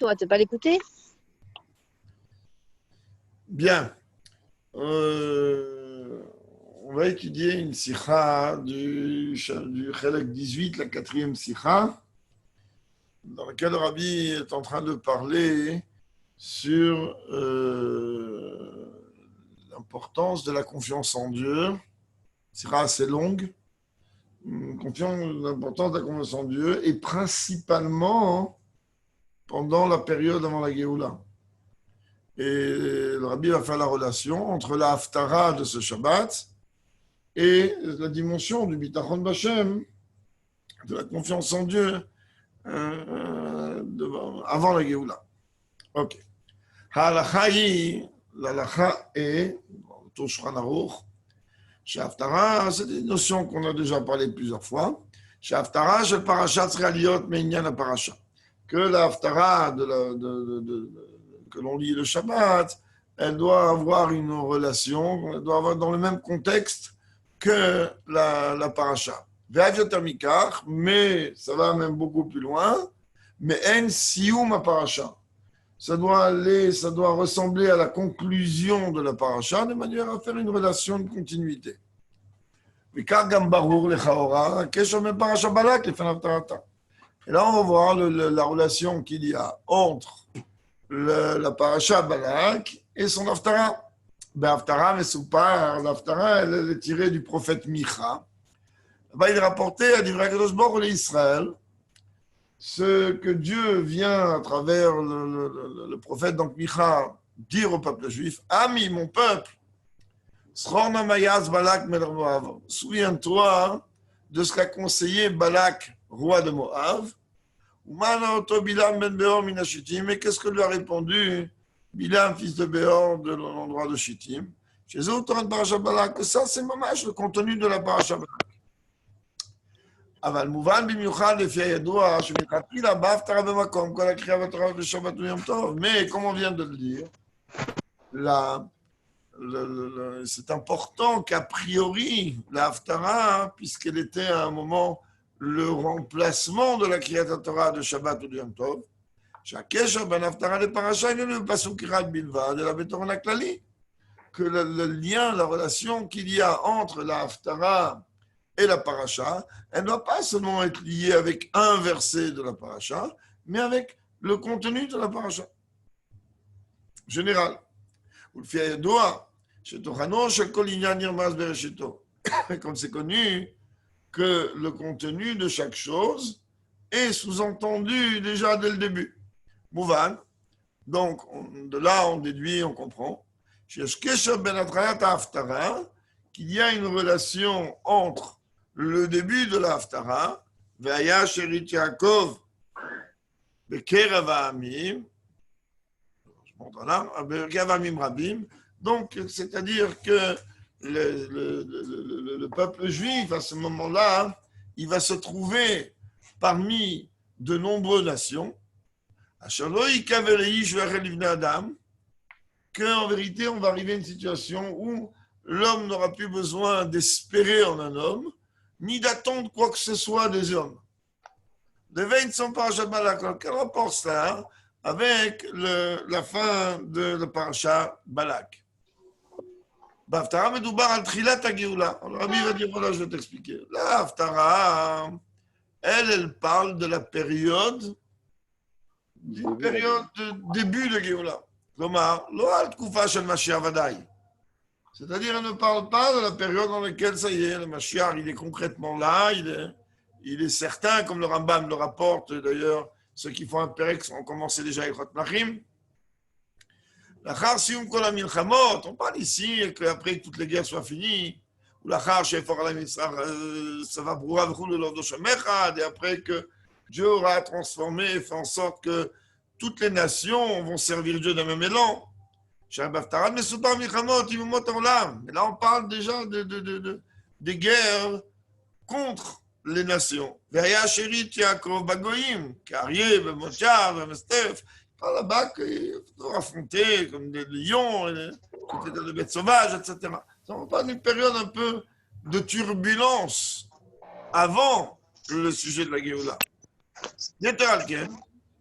toi, tu veux pas l'écouter? Bien. On va étudier une sikha du Chelek 18, la quatrième sikha, dans laquelle le Rabbi est en train de parler sur l'importance de la confiance en Dieu. Sikha assez longue. L'importance de la confiance en Dieu, et principalement pendant la période avant la Géoula. Et le Rabbi va faire la relation entre la Haftara de ce Shabbat et la dimension du Bitachon B'Hashem, de la confiance en Dieu avant la Géoula. Ok. L'alacha est, autour du Shulchan Aruch, chez Haftara, c'est des notions qu'on a déjà parlé plusieurs fois. Chez Haftara, chez le parashat Sraliot, Meinyan la parasha. Que la Haftara que l'on lit le Shabbat, elle doit avoir une relation, elle doit avoir dans le même contexte que la paracha. Mais ça va même beaucoup plus loin. Mais en sioum paracha. Ça doit ressembler à la conclusion de la paracha de manière à faire une relation de continuité. Et là, on va voir la relation qu'il y a entre la paracha Balak et son Haftara. Haftara, mais l'Haftara, elle est tirée du prophète Micha. Là-bas, il est rapporté à Divrei Kadosh Baruch Hu Israël, ce que Dieu vient à travers le prophète, donc Micha, dire au peuple juif: Ami, mon peuple, Srorna Mayaz Balak Melech Moav. Souviens-toi de ce qu'a conseillé Balak, roi de Moab. Mais qu'est-ce que lui a répondu Bilam, fils de Béor, de l'endroit de Shittim? Chez eux, autour de Parashat Balak, que ça, c'est mamash, le contenu de la Parashat Balak. אבל מובן במיוחד לפי הידוע שמלכתחילה בהפטרה במקום כל הקריאה בתורה בשבת ויום טוב. Mais comme on vient de le dire, c'est important qu'a priori la Haftara, puisqu'elle était à un moment le remplacement de la Kriyat Torah de Shabbat ou de Yom Tov, שהקשר בין ההפטרה לפרשה איננו בפסוק אחד בלבד, אלא בתוכן הכללי. Que le lien, la relation qu'il y a entre la Haftara et la paracha, elle ne doit pas seulement être liée avec un verset de la paracha, mais avec le contenu de la paracha. Général. Comme c'est connu que le contenu de chaque chose est sous-entendu déjà dès le début. Mouvan. Donc, de là, on déduit, on comprend qu'il y a une relation entre le début de la Haftara, Ve'aya Sherit Yaakov, Bekerev Ha'amim, Bekerev Ha'amim Rabim. Donc, c'est-à-dire que le peuple juif, à ce moment-là, il va se trouver parmi de nombreuses nations, qu'en vérité, on va arriver à une situation où l'homme n'aura plus besoin d'espérer en un homme, ni d'attendre quoi que ce soit des hommes. Les veilles ne sont pas Parashat Balak. Quel rapport cela avec la fin de la Parashat Balak? L'Haftara medoubar al trilat hagéoula. Le Rabbi va dire, voilà, je vais t'expliquer. La Haftara, elle parle de la période de début de Géoula. K'lomar, lo al tkufa shel Mashiach vadaï. C'est-à-dire, elle ne parle pas de la période dans laquelle, ça y est, le Mashiach, il est concrètement là, il est certain, comme le Rambam le rapporte, d'ailleurs, ceux qui font un Pérec ont commencé déjà avec Rotmachim. L'achar sium kol hamilchamot, on parle ici qu'après que toutes les guerres soient finies, ou l'achar shefor ala mitzrach, ça va broura v'chou le lord d'Osham et après que Dieu aura transformé et fait en sorte que toutes les nations vont servir Dieu d'un même élan. Mais là, on parle déjà des guerres contre les nations. Par là-bas, qu'il faut affronter comme des lions, qui étaient dans les bêtes sauvages, etc. On parle d'une période un peu de turbulence avant le sujet de la Géoula.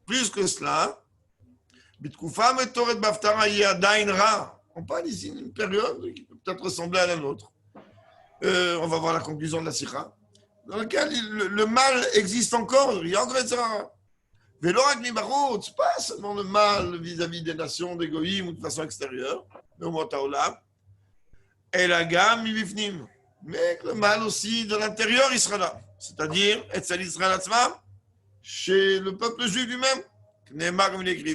Plus que cela, Bitkufa metoret baftara yadain ra. On parle ici d'une période qui peut peut-être ressembler à la nôtre. On va voir la conclusion de la sikha, dans laquelle le mal existe encore. Il y a encore ça. Velorak mibarot, c'est pas seulement le mal vis-à-vis des nations, des goïms ou de façon extérieure, mais au motaolam. Et la gamme mibifnim. Mais le mal aussi de l'intérieur, il sera là. C'est-à-dire, Etzel Israël Atzma, chez le peuple juif lui-même. Neymar, comme il écrit,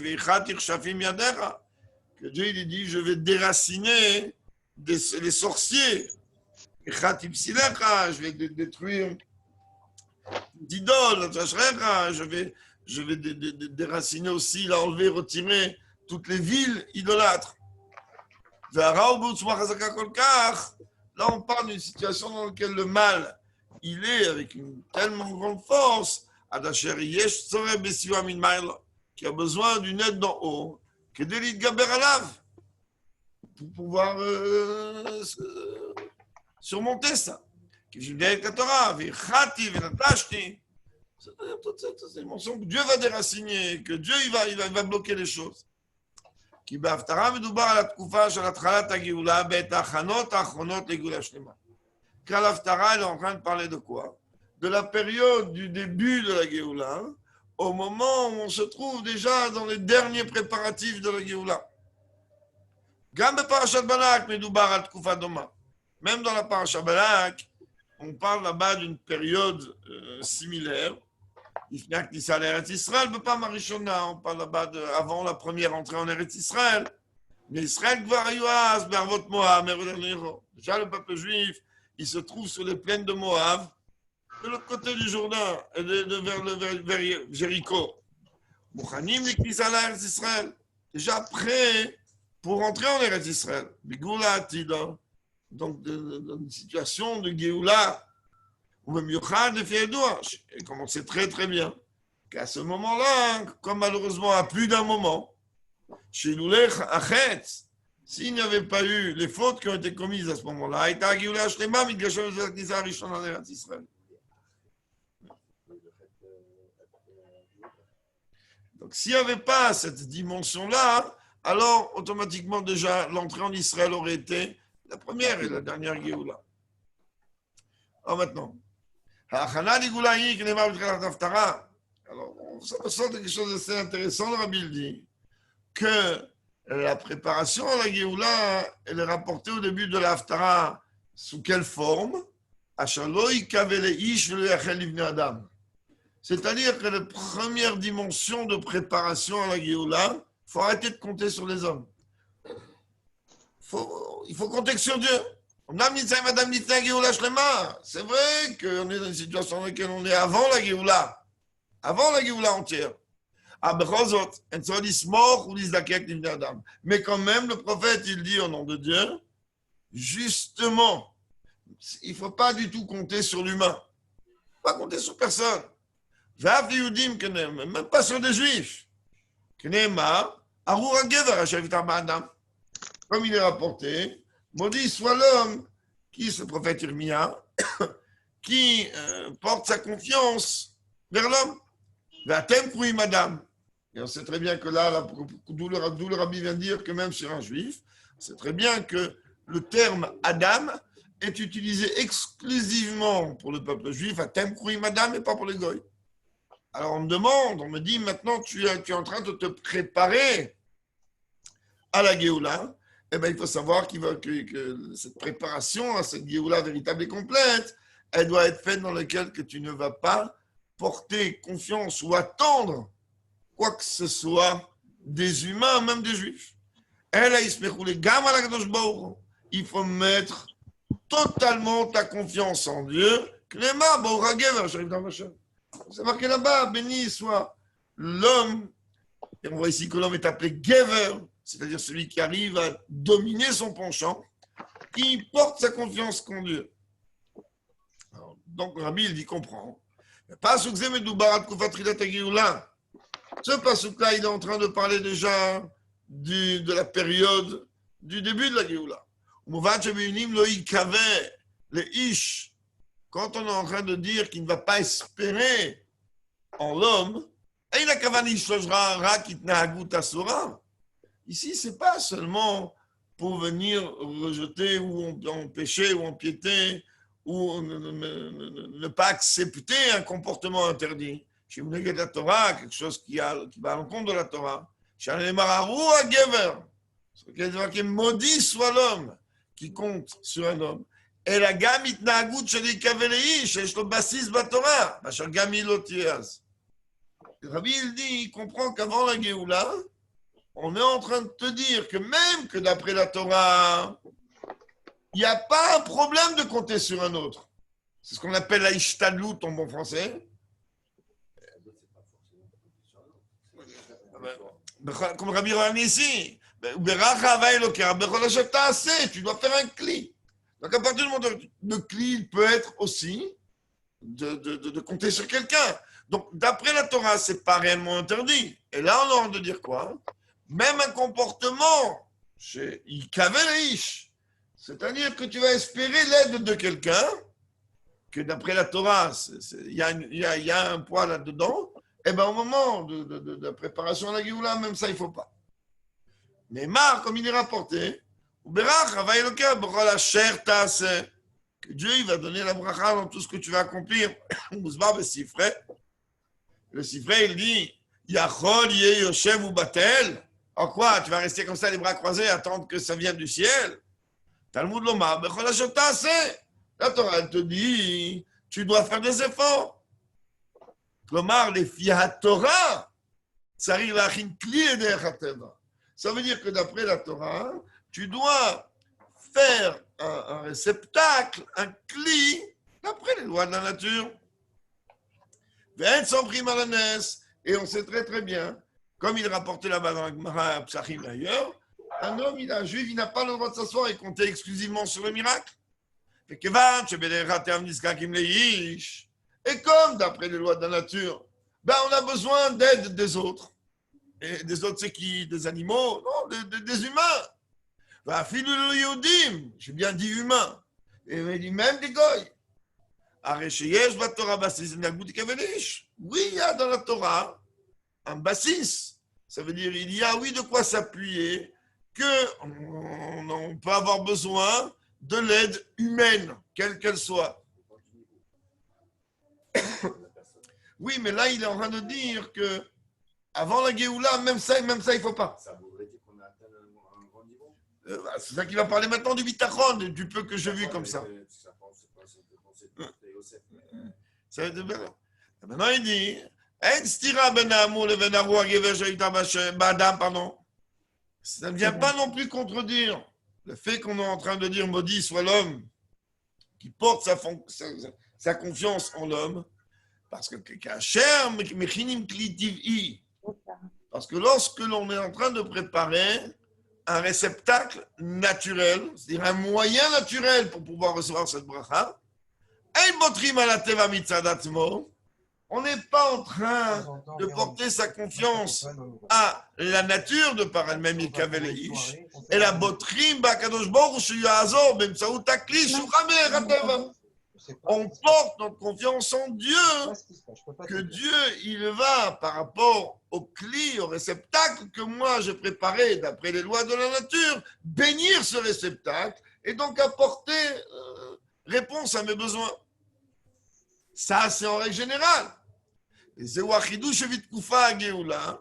que Dieu il dit, je vais déraciner les sorciers. Je vais détruire d'idoles, je vais déraciner aussi, enlever, retirer toutes les villes idolâtres. Là, on parle d'une situation dans laquelle le mal, il est avec une tellement grande force, qui a besoin d'une aide d'en haut, que d'élite gaber alav, pour pouvoir surmonter ça. C'est une mention que Dieu va déraciner, que Dieu il va bloquer les choses. כי בהפטרה מדובר על התקופה של התחלת הגאולה בעת ההכנות האחרונות לגאולה שלמה. car l'Haftara est en train de parler de quoi? De la période du début de la Géoula, au moment où on se trouve déjà dans les derniers préparatifs de la Géoula. גם בפרשת בלק מדובר על תקופה דומה. Même dans la parasha Balak, on parle là-bas d'une période similaire. On parle là-bas avant la première entrée en Eretz Israël. Mais Israël, déjà le peuple juif, il se trouve sur les plaines de Moab, de l'autre côté du Jourdain, et vers Jéricho. Déjà prêt pour entrer en Eretz Israël. Donc, dans une situation de Géoula, et comme on sait très très bien, qu'à ce moment-là, comme malheureusement à plus d'un moment, s'il n'y avait pas eu les fautes qui ont été commises à ce moment-là, donc s'il n'y avait pas cette dimension-là, alors automatiquement déjà l'entrée en Israël aurait été la première et la dernière Géoula. Alors maintenant, alors, ça me semble quelque chose d'assez intéressant, le Rabbi dit que la préparation à la Géoula, elle est rapportée au début de l'Haftara. Sous quelle forme? C'est-à-dire que la première dimension de préparation à la Géoula, il faut arrêter de compter sur les hommes. Il faut compter sur Dieu. C'est vrai qu'on est dans une situation dans laquelle on est avant la Géoula entière. Mais quand même, le prophète, il dit au nom de Dieu, justement, il ne faut pas du tout compter sur l'humain. Pas compter sur personne. Même pas sur des juifs. Comme il est rapporté, maudit soit l'homme, qui est le prophète Irmia, qui porte sa confiance vers l'homme. Madame. Et on sait très bien que là d'où le rabbi vient de dire que même sur un juif, on sait très bien que le terme Adam est utilisé exclusivement pour le peuple juif, Atem Kouy Madame, et pas pour les goy. Alors on me dit maintenant tu es en train de te préparer à la Géoula. Eh bien, il faut savoir que cette préparation à cette Géoula véritable et complète, elle doit être faite dans laquelle que tu ne vas pas porter confiance ou attendre quoi que ce soit des humains, même des juifs. Il faut mettre totalement ta confiance en Dieu. C'est marqué là-bas, béni soit l'homme. Et on voit ici que l'homme est appelé Gever, c'est-à-dire celui qui arrive à dominer son penchant, qui porte sa confiance en Dieu. Alors, donc, Rabbi, il dit comprend. Ce pasuk-là, il est en train de parler déjà de la période du début de la Géoula. Quand on est en train de dire qu'il ne va pas espérer en l'homme, Ici, ce n'est pas seulement pour venir rejeter ou empêcher ou empiéter ou ne pas accepter un comportement interdit. Chez la Torah, quelque chose qui va à l'encontre de la Torah. Chez les Mararou à Gever, qui maudit soit l'homme qui compte sur un homme. Et la gamme itnagout chez les Kavelei, chez le basis Batora, chez Gami Lotiaz. Rabbi, il dit, il comprend qu'avant la Géoula, on est en train de te dire que même que d'après la Torah, il n'y a pas un problème de compter sur un autre. C'est ce qu'on appelle la ishtadlout en bon français. Comme Rabbi Rohan ici, tu dois faire un cli. Donc à partir du moment où le cli, il peut être aussi de compter sur quelqu'un. Donc d'après la Torah, ce n'est pas réellement interdit. Et là, on a envie de dire quoi? Même un comportement chez Ikaveleish, c'est-à-dire que tu vas espérer l'aide de quelqu'un, que d'après la Torah, il y a un poids là-dedans, et bien au moment de la préparation à la Géoula, même ça, il ne faut pas. Mais comme il est rapporté, que Dieu il va donner la bracha dans tout ce que tu vas accomplir. Le Sifré, il dit, Yachol ye yoshev ou batel. En quoi? Tu vas rester comme ça, les bras croisés, attendre que ça vienne du ciel? Talmud Lomar, bechol asher ta'aseh. La Torah, elle te dit, tu dois faire des efforts. Lomar, les fiat Torah, ça veut dire que d'après la Torah, tu dois faire un réceptacle, un cli, d'après les lois de la nature. Et on sait très très bien, comme il rapportait là-bas dans la Gemara Psachim d'ailleurs, un homme, un juif, il n'a pas le droit de s'asseoir et compter exclusivement sur le miracle. Et comme d'après les lois de la nature, on a besoin d'aide des autres. Et des autres, c'est qui? Des animaux? Non, des humains. J'ai bien dit humains. Et même des goy. Oui, il y a dans la Torah un bassis. Ça veut dire il y a, oui, de quoi s'appuyer, qu'on peut avoir besoin de l'aide humaine, quelle qu'elle soit. Oui, mais là, il est en train de dire que avant la Géoula, même ça, il ne faut pas. Ça voudrait dire qu'on a atteint un grand niveau. C'est ça qu'il va parler maintenant du bitachon, du peu que j'ai vu comme ça. Maintenant, il dit, ça ne vient pas non plus contredire le fait qu'on est en train de dire maudit soit l'homme qui porte sa confiance en l'homme, parce que parce que lorsque l'on est en train de préparer un réceptacle naturel, c'est-à-dire un moyen naturel pour pouvoir recevoir cette bracha, on n'est pas en train de porter sa confiance à la nature de par elle-même, et la botrim bakadosh baruch hu ya'azor b'emtsaout hakli shuchamer hateva. On porte notre confiance en Dieu, que Dieu, il va par rapport au cli, au réceptacle que moi j'ai préparé d'après les lois de la nature, bénir ce réceptacle et donc apporter réponse à mes besoins. Ça, c'est en règle générale. Et c'est Wachidouche Vitkoufa Géoula.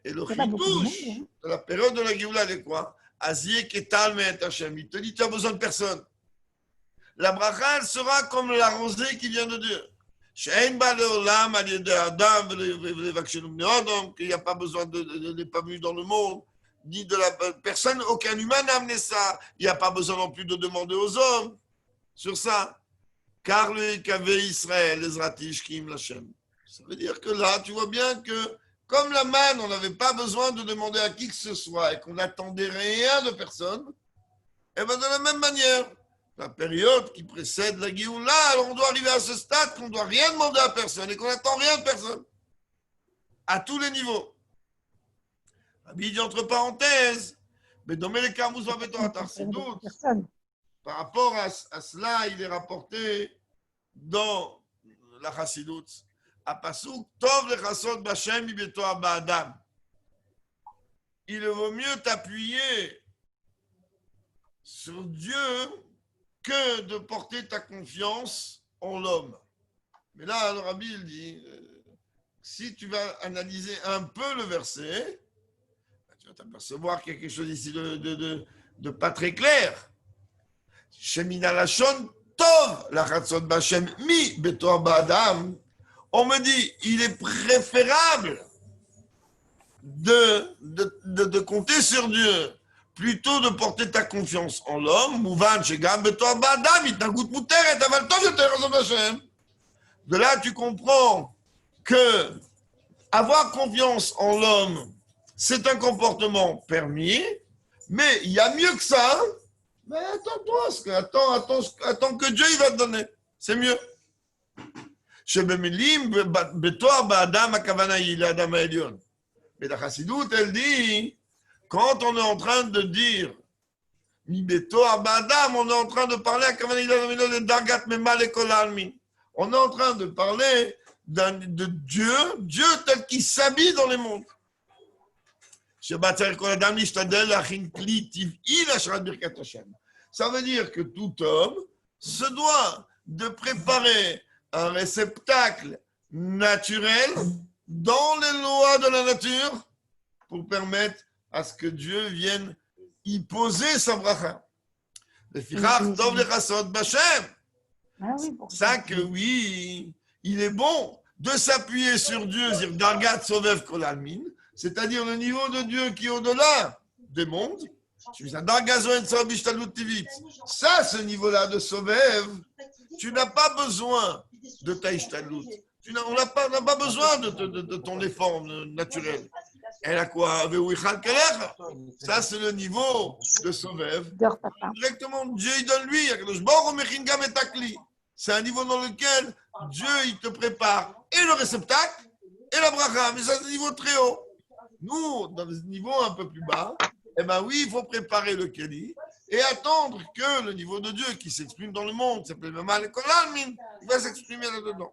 Et le chidouche de la période de la Géoula, c'est quoi? Azie Ketal Me'et Hashem. Il te dit, tu n'as besoin de personne. La bracha, elle sera comme la rosée qui vient de Dieu. Qu'il n'y a pas besoin n'est pas venu dans le monde, ni de la personne, aucun humain n'a amené ça. Il n'y a pas besoin non plus de demander aux hommes sur ça. Car le Kavé Israël, les Ratish Kim Lachem. Ça veut dire que là, tu vois bien que, comme la manne, on n'avait pas besoin de demander à qui que ce soit et qu'on n'attendait rien de personne, et bien de la même manière, la période qui précède la Géoula, alors on doit arriver à ce stade qu'on ne doit rien demander à personne et qu'on n'attend rien de personne. À tous les niveaux. Rabbi dit entre parenthèses, mais dans les Kamous va mettre à Tarsidout. Par rapport à cela, il est rapporté dans la Chassidout. Apasuk tov lechasod b'Hashem mibeto ba'adam. Il vaut mieux t'appuyer sur Dieu que de porter ta confiance en l'homme. Mais là, le Rabbi, il dit, si tu vas analyser un peu le verset, tu vas t'apercevoir quelque chose ici de pas très clair. Shemina lashon tov lachasod b'Hashem mi beto ba'adam. On me dit, il est préférable de compter sur Dieu plutôt de porter ta confiance en l'homme. Mouvan shegam beto ba'adam itnagut muteret aval tov yoter lachasod b'Hashem. De là, tu comprends que avoir confiance en l'homme, c'est un comportement permis, mais il y a mieux que ça. Mais attends-toi, attends que Dieu il va te donner. C'est mieux. Mais la chassidoute, elle dit, quand on est en train de dire Mi betoar ba'adam, on est en train de parler à Kavana de Dargat Memal et Kolalmi. On est en train de parler de Dieu, Dieu tel qu'il s'habille dans les mondes. Ça veut dire que tout homme se doit de préparer un réceptacle naturel dans les lois de la nature pour permettre à ce que Dieu vienne y poser sa bracha. Ça que oui, il est bon de s'appuyer sur Dieu, c'est-à-dire le niveau de Dieu qui est au-delà des mondes. Ça, ce niveau-là de Sovev, tu n'as pas besoin de ta ishtadlut. On n'a pas besoin de ton effort naturel. Elle a quoi? Ça, c'est le niveau de Sovev. Directement, Dieu, il donne lui. C'est un niveau dans lequel Dieu, il te prépare et le réceptacle et la bracha. Mais ça, c'est un niveau très haut. Nous, dans le niveau un peu plus bas, eh bien oui, il faut préparer le Keli et attendre que le niveau de Dieu qui s'exprime dans le monde, s'appelle Memal et Kolalmin, il va s'exprimer là-dedans.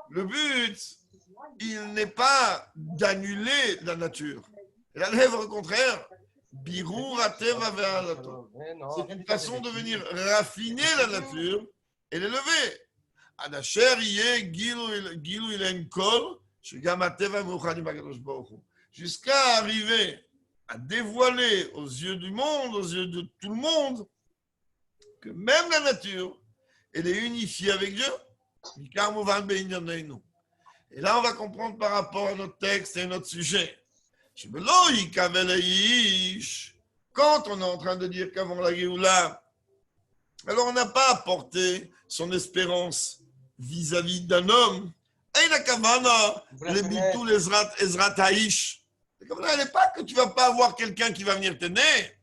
Le but, il n'est pas d'annuler la nature. La lèvre, au contraire, c'est une façon de venir raffiner la nature et l'élever. Jusqu'à arriver à dévoiler aux yeux du monde, aux yeux de tout le monde, que même la nature, elle est unifiée avec Dieu. Et là, on va comprendre par rapport à notre texte et à notre sujet. Quand on est en train de dire qu'avant la Géoula, alors on n'a pas apporté son espérance vis-à-vis d'un homme. Et la kavana, les bitou, les ezrat haïsh. La kavana, elle n'est pas que tu ne vas pas avoir quelqu'un qui va venir t'aider.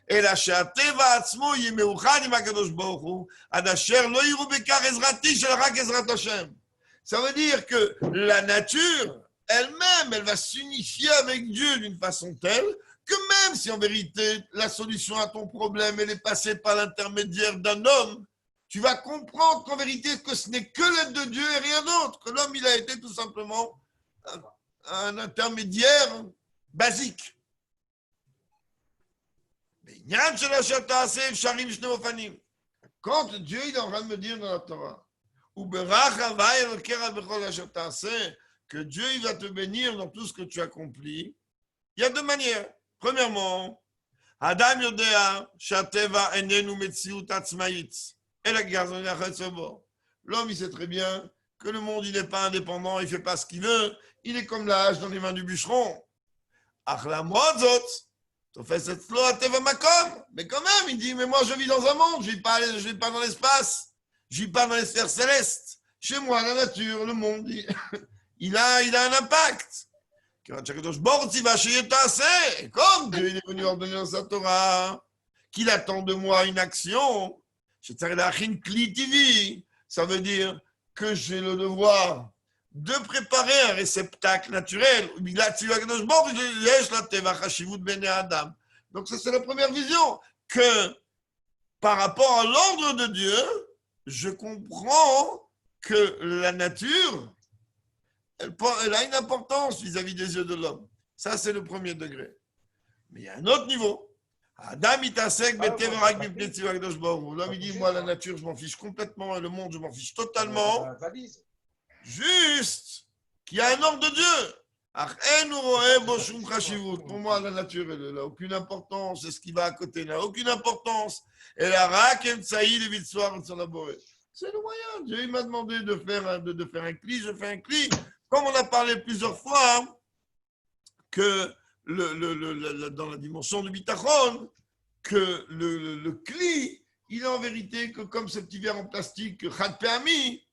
Et la she'ateva atzmo yimeuchad im HaKadosh Baruch Hu, ad asher lo yiru bekar ezrati shel rak ezrat Hashem. Ça veut dire que la nature, elle-même, elle va s'unifier avec Dieu d'une façon telle que même si en vérité la solution à ton problème elle est passée par l'intermédiaire d'un homme, tu vas comprendre qu'en vérité que ce n'est que l'aide de Dieu et rien d'autre, que l'homme il a été tout simplement un intermédiaire basique. Quand Dieu il est en train de me dire dans la Torah, que Dieu il va te bénir dans tout ce que tu accomplis, il y a deux manières. Premièrement, Adam yodea shateva enenu metziut atzmaït. L'homme, il sait très bien que le monde, il n'est pas indépendant, il ne fait pas ce qu'il veut, il est comme la hache dans les mains du bûcheron. Mais quand même, il dit, mais moi je vis dans un monde, je ne vis pas dans l'espace, je ne vis pas dans les sphères célestes. Chez moi, la nature, le monde, il a un impact. Comme Dieu il est venu ordonner dans sa Torah qu'il attend de moi une action, ça veut dire que j'ai le devoir de préparer un réceptacle naturel. Donc ça c'est la première vision, que par rapport à l'ordre de Dieu, je comprends que la nature, elle a une importance vis-à-vis des yeux de l'homme. Ça, c'est le premier degré. Mais il y a un autre niveau. Adam itasek betevarak bipnetziv akadosh baruch hu. L'homme, il dit, moi, la nature, je m'en fiche complètement, et le monde, je m'en fiche totalement. Juste qu'il y a un ordre de Dieu. Pour moi, la nature, elle n'a aucune importance. Et ce qui va à côté n'a aucune importance. Elle a rakem tsaïd et vitsoir sur la borée. C'est le moyen. Dieu il m'a demandé de faire un cli, je fais un cli. Comme on a parlé plusieurs fois, que dans la dimension du bitachon, que le cli, il est en vérité que comme ce petit verre en plastique Chad Pe'ami,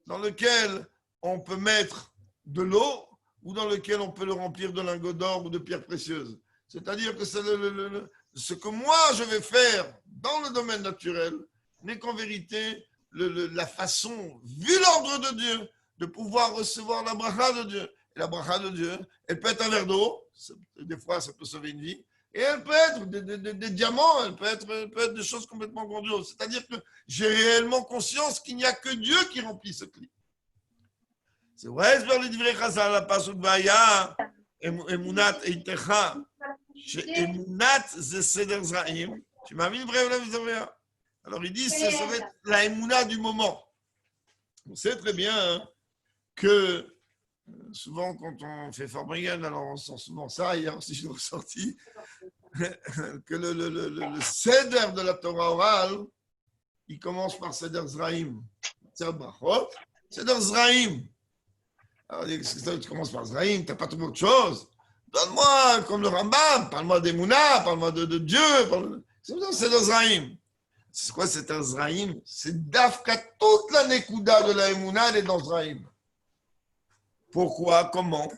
dans lequel on peut mettre de l'eau ou dans lequel on peut le remplir de lingots d'or ou de pierres précieuses. C'est-à-dire que c'est ce que moi je vais faire dans le domaine naturel n'est qu'en vérité la façon, vu l'ordre de Dieu, de pouvoir recevoir la bracha de Dieu. Et la bracha de Dieu, elle peut être un verre d'eau, des fois ça peut sauver une vie, et elle peut être des diamants, elle peut être des choses complètement grandioses. C'est-à-dire que j'ai réellement conscience qu'il n'y a que Dieu qui remplit ce cli. C'est vrai, vers le divrei Chazal, la pasuk vaya, emunat eitecha, emunat ze seder zraim. Tu m'as mis le vrai ou la misère? Alors il dit, ça va être la emuna du moment. On sait très bien hein, que souvent quand on fait Farbringen, alors on sent souvent ça, hier aussi je l'ai ressorti, que le seder de la Torah orale, il commence par seder zraim. Seder zraim. Alors, qu'est-ce que tu commences par Zraïm, tu n'as pas trouvé autre chose. Donne-moi, comme le Rambam, parle-moi d'Emouna, parle-moi de Dieu. C'est le Zraïm. C'est quoi cet Zraïm? C'est d'Afka, toute la Nekuda de la Emouna, elle est dans Zraïm. Pourquoi? Comment?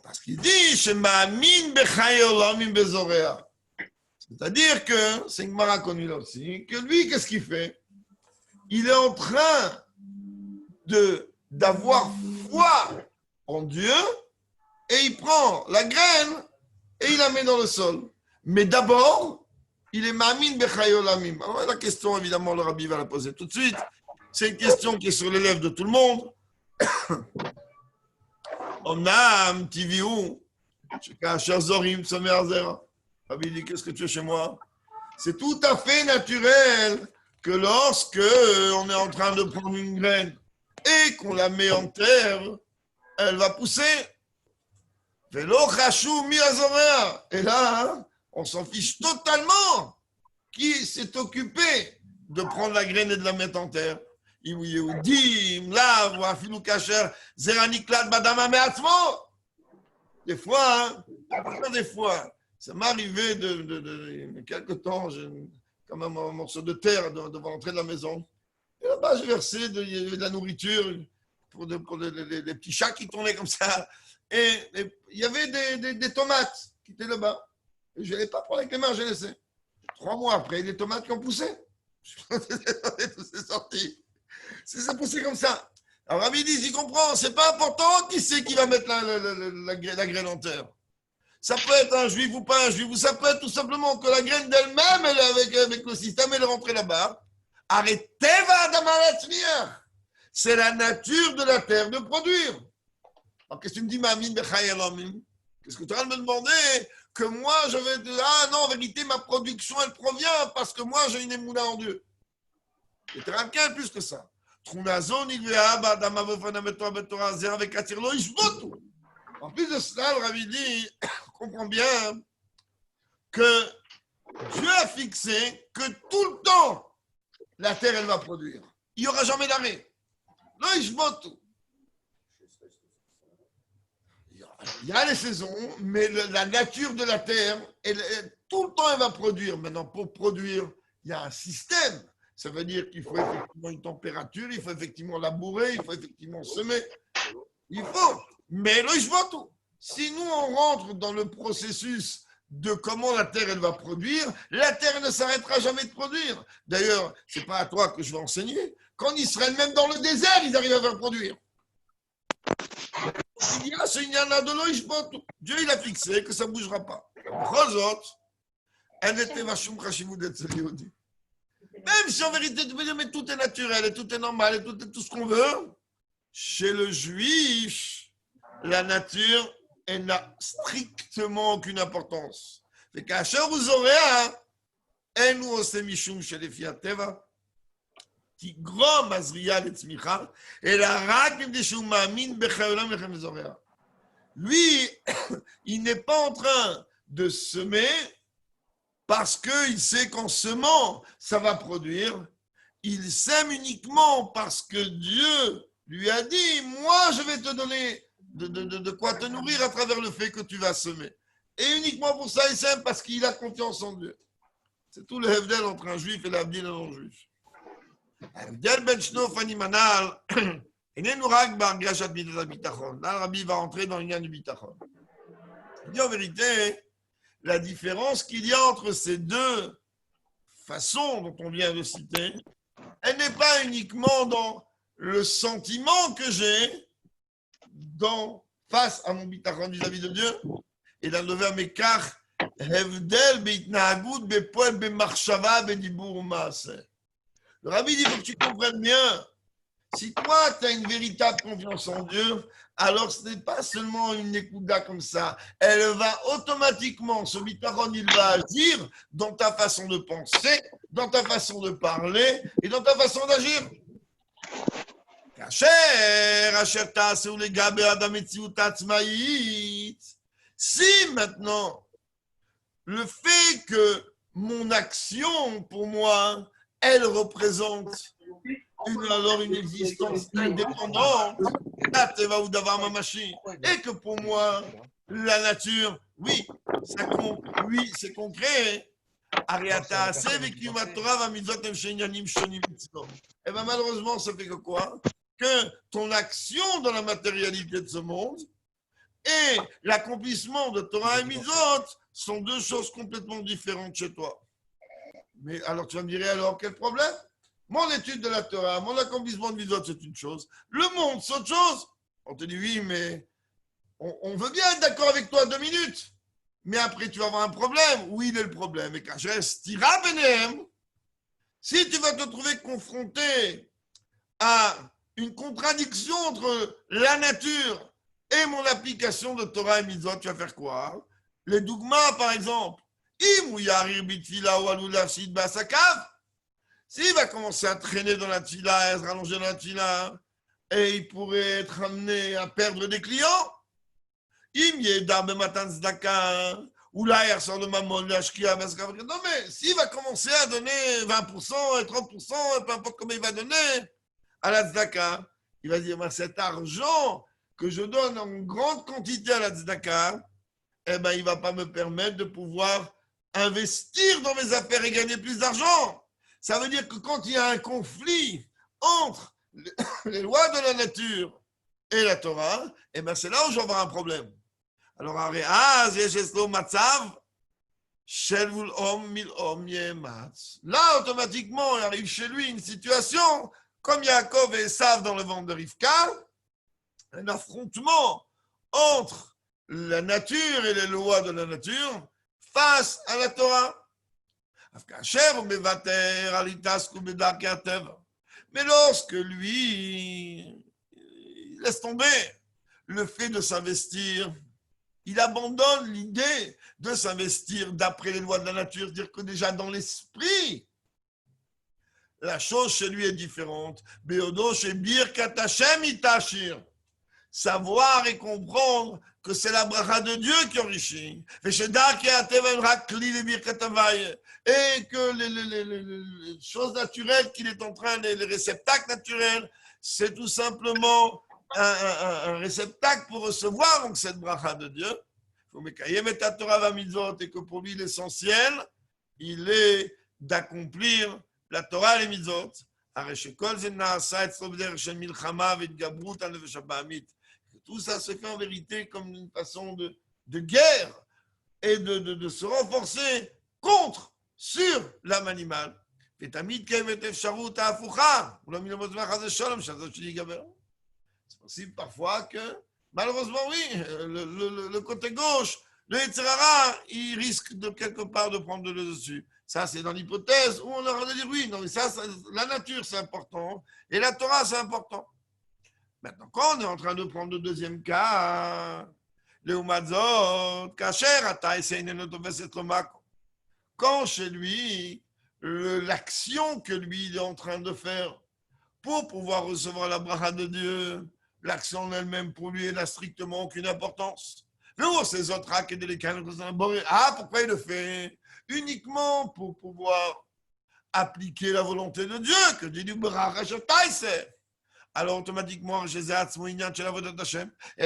Parce qu'il dit, Shema'amin bechai olamim bezorea. C'est-à-dire que, c'est une Gemara connue là aussi, que lui, qu'est-ce qu'il fait? Il est en train d'avoir foi en Dieu et il prend la graine et il la met dans le sol. Mais d'abord, il est Ma'amin bechai olamim. Alors la question, évidemment, le Rabbi va la poser tout de suite. C'est une question qui est sur les lèvres de tout le monde. On a un petit viou. Rabbi dit, qu'est-ce que tu fais chez moi? C'est tout à fait naturel que lorsque on est en train de prendre une graine et qu'on la met en terre, elle va pousser. Et là, on s'en fiche totalement. Qui s'est occupé de prendre la graine et de la mettre en terre? Des fois, ça m'est arrivé de quelques temps, j'ai quand même un morceau de terre devant l'entrée de la maison. Et là-bas, j'ai versé de la nourriture pour les petits chats qui tournaient comme ça. Et il y avait des tomates qui étaient là-bas. Et je n'allais pas prendre avec les mains, j'ai laissé. 3 mois après, des tomates qui ont poussé. Tout s'est sorti. C'est poussé comme ça. Alors, Rabbi dit, il comprend, c'est pas important qui c'est qui va mettre la graine en terre. Ça peut être un juif ou pas un juif, ou ça peut être tout simplement que la graine d'elle-même, elle est avec le système, elle est rentrée là-bas. Arrêtez, c'est la nature de la terre de produire. Alors, qu'est-ce que tu me dis, Ma'amin bechai olamim? Qu'est-ce que tu vas me demander? Que moi, je vais dire, ah non, en vérité, ma production, elle provient parce que moi, j'ai une émouna en Dieu. Et tu as plus que ça. En plus de cela, le Rabbi dit, on comprend bien que Dieu a fixé que tout le temps, la terre, elle va produire. Il n'y aura jamais d'arrêt. Il y a les saisons, mais la nature de la terre, tout le temps, elle va produire. Maintenant, pour produire, il y a un système. Ça veut dire qu'il faut effectivement une température, il faut effectivement labourer, il faut effectivement semer. Il faut. Mais là, je vois tout. Si nous, on rentre dans le processus de comment la terre, elle va produire, la terre ne s'arrêtera jamais de produire. D'ailleurs, ce n'est pas à toi que je vais enseigner. Qu'en Israël, même dans le désert, ils arrivent à faire produire. Il y a ce Inyana de l'Oishbot. Dieu, il a fixé que ça ne bougera pas. Chazot, elle était vachum chashivou d'être Yehudi. Même si en vérité, tu peux dire, mais tout est naturel, et tout est normal, et tout est tout ce qu'on veut. Chez le juif, la nature, elle n'a strictement aucune importance. Et כאשר הוא זורע, אין הוא עושה משום שלפי הטבע, תגרום הזריעה לצמיחה, אלא רק מפני שהוא מאמין בחיי עולם וכן וזורע. Lui, il n'est pas en train de semer parce qu'il sait qu'en semant, ça va produire. Il sème uniquement parce que Dieu lui a dit, moi je vais te donner de quoi te nourrir à travers le fait que tu vas semer. Et uniquement pour ça, il sème parce qu'il a confiance en Dieu. C'est tout le Hevdel entre un juif et l'Abdil et un non-juif. ההבדל בין שני אופנים הנ"ל איננו רק בהרגשת מידת הביטחון. là, le Rabbi va entrer dans l'union du ביטחון. Il dit en vérité, la différence qu'il y a entre ces deux façons dont on vient de citer, elle n'est pas uniquement dans le sentiment que j'ai face à mon ביטחון vis-à-vis de Dieu, et dans le vermekach, הבדל בהתנהגות, בפועל, במחשבה, בדיבור ומעשה. Le Rabbi dit, il faut que tu comprennes bien, si toi, tu as une véritable confiance en Dieu, alors ce n'est pas seulement une ékouda comme ça, elle va automatiquement, ce bitachon, il va agir dans ta façon de penser, dans ta façon de parler et dans ta façon d'agir. Si maintenant, le fait que mon action, pour moi, elle représente une existence indépendante, et que pour moi, la nature, oui, ça compte, oui, c'est concret. Et bien malheureusement, ça fait que quoi? Que ton action dans la matérialité de ce monde et l'accomplissement de Torah et Mitzvot sont deux choses complètement différentes chez toi. Mais alors tu vas me dire, alors quel problème? Mon étude de la Torah, mon accomplissement de Mitzvot, c'est une chose. Le monde, c'est autre chose. On te dit, oui, mais on veut bien être d'accord avec toi 2 minutes. Mais après, tu vas avoir un problème. Où il est le problème? Et quand je reste tira benem, si tu vas te trouver confronté à une contradiction entre la nature et mon application de Torah et Mitzvot, tu vas faire quoi? Les dougmas, par exemple. S'il va commencer à traîner dans la tfila, à se rallonger dans la tfila, et il pourrait être amené à perdre des clients, ou là, il sort de maman, non, mais s'il va commencer à donner 20% et 30%, peu importe combien il va donner à la tzedaka, il va dire, cet argent que je donne en grande quantité à la tzedaka, eh ben, il ne va pas me permettre de pouvoir investir dans mes affaires et gagner plus d'argent. Ça veut dire que quand il y a un conflit entre les lois de la nature et la Torah, eh ben, c'est là où je vais avoir un problème. Alors, là, automatiquement, il arrive chez lui une situation, comme Yaakov et Esav dans le ventre de Rivka, un affrontement entre la nature et les lois de la nature face à la Torah. Mais lorsque lui laisse tomber le fait de s'investir, il abandonne l'idée de s'investir d'après les lois de la nature, dire que déjà dans l'esprit, la chose chez lui est différente. Beodo chez Birkat Hashem itashir. Savoir et comprendre que c'est la bracha de Dieu qui enrichit. Et que les choses naturelles qu'il est en train, les réceptacles naturels, c'est tout simplement un réceptacle pour recevoir donc, cette bracha de Dieu. Il faut mekayem et Torah va mitzvot, et que pour lui l'essentiel, il est d'accomplir la Torah et les mitzvot. Tout ça se fait en vérité comme une façon de guerre et de se renforcer contre, sur l'âme animale. C'est possible parfois que, malheureusement, oui, le côté gauche, le Yetzirah, il risque de quelque part de prendre le dessus. Ça, c'est dans l'hypothèse où on aura de dire oui. Non, mais ça, la nature, c'est important. Et la Torah, c'est important. Maintenant, quand on est en train de prendre le deuxième cas, quand chez lui, l'action que lui il est en train de faire pour pouvoir recevoir la bracha de Dieu, l'action en elle-même pour lui n'a strictement aucune importance. Ah, pourquoi il le fait? Uniquement pour pouvoir appliquer la volonté de Dieu, que dit du bracha shataïseh. Alors automatiquement, eh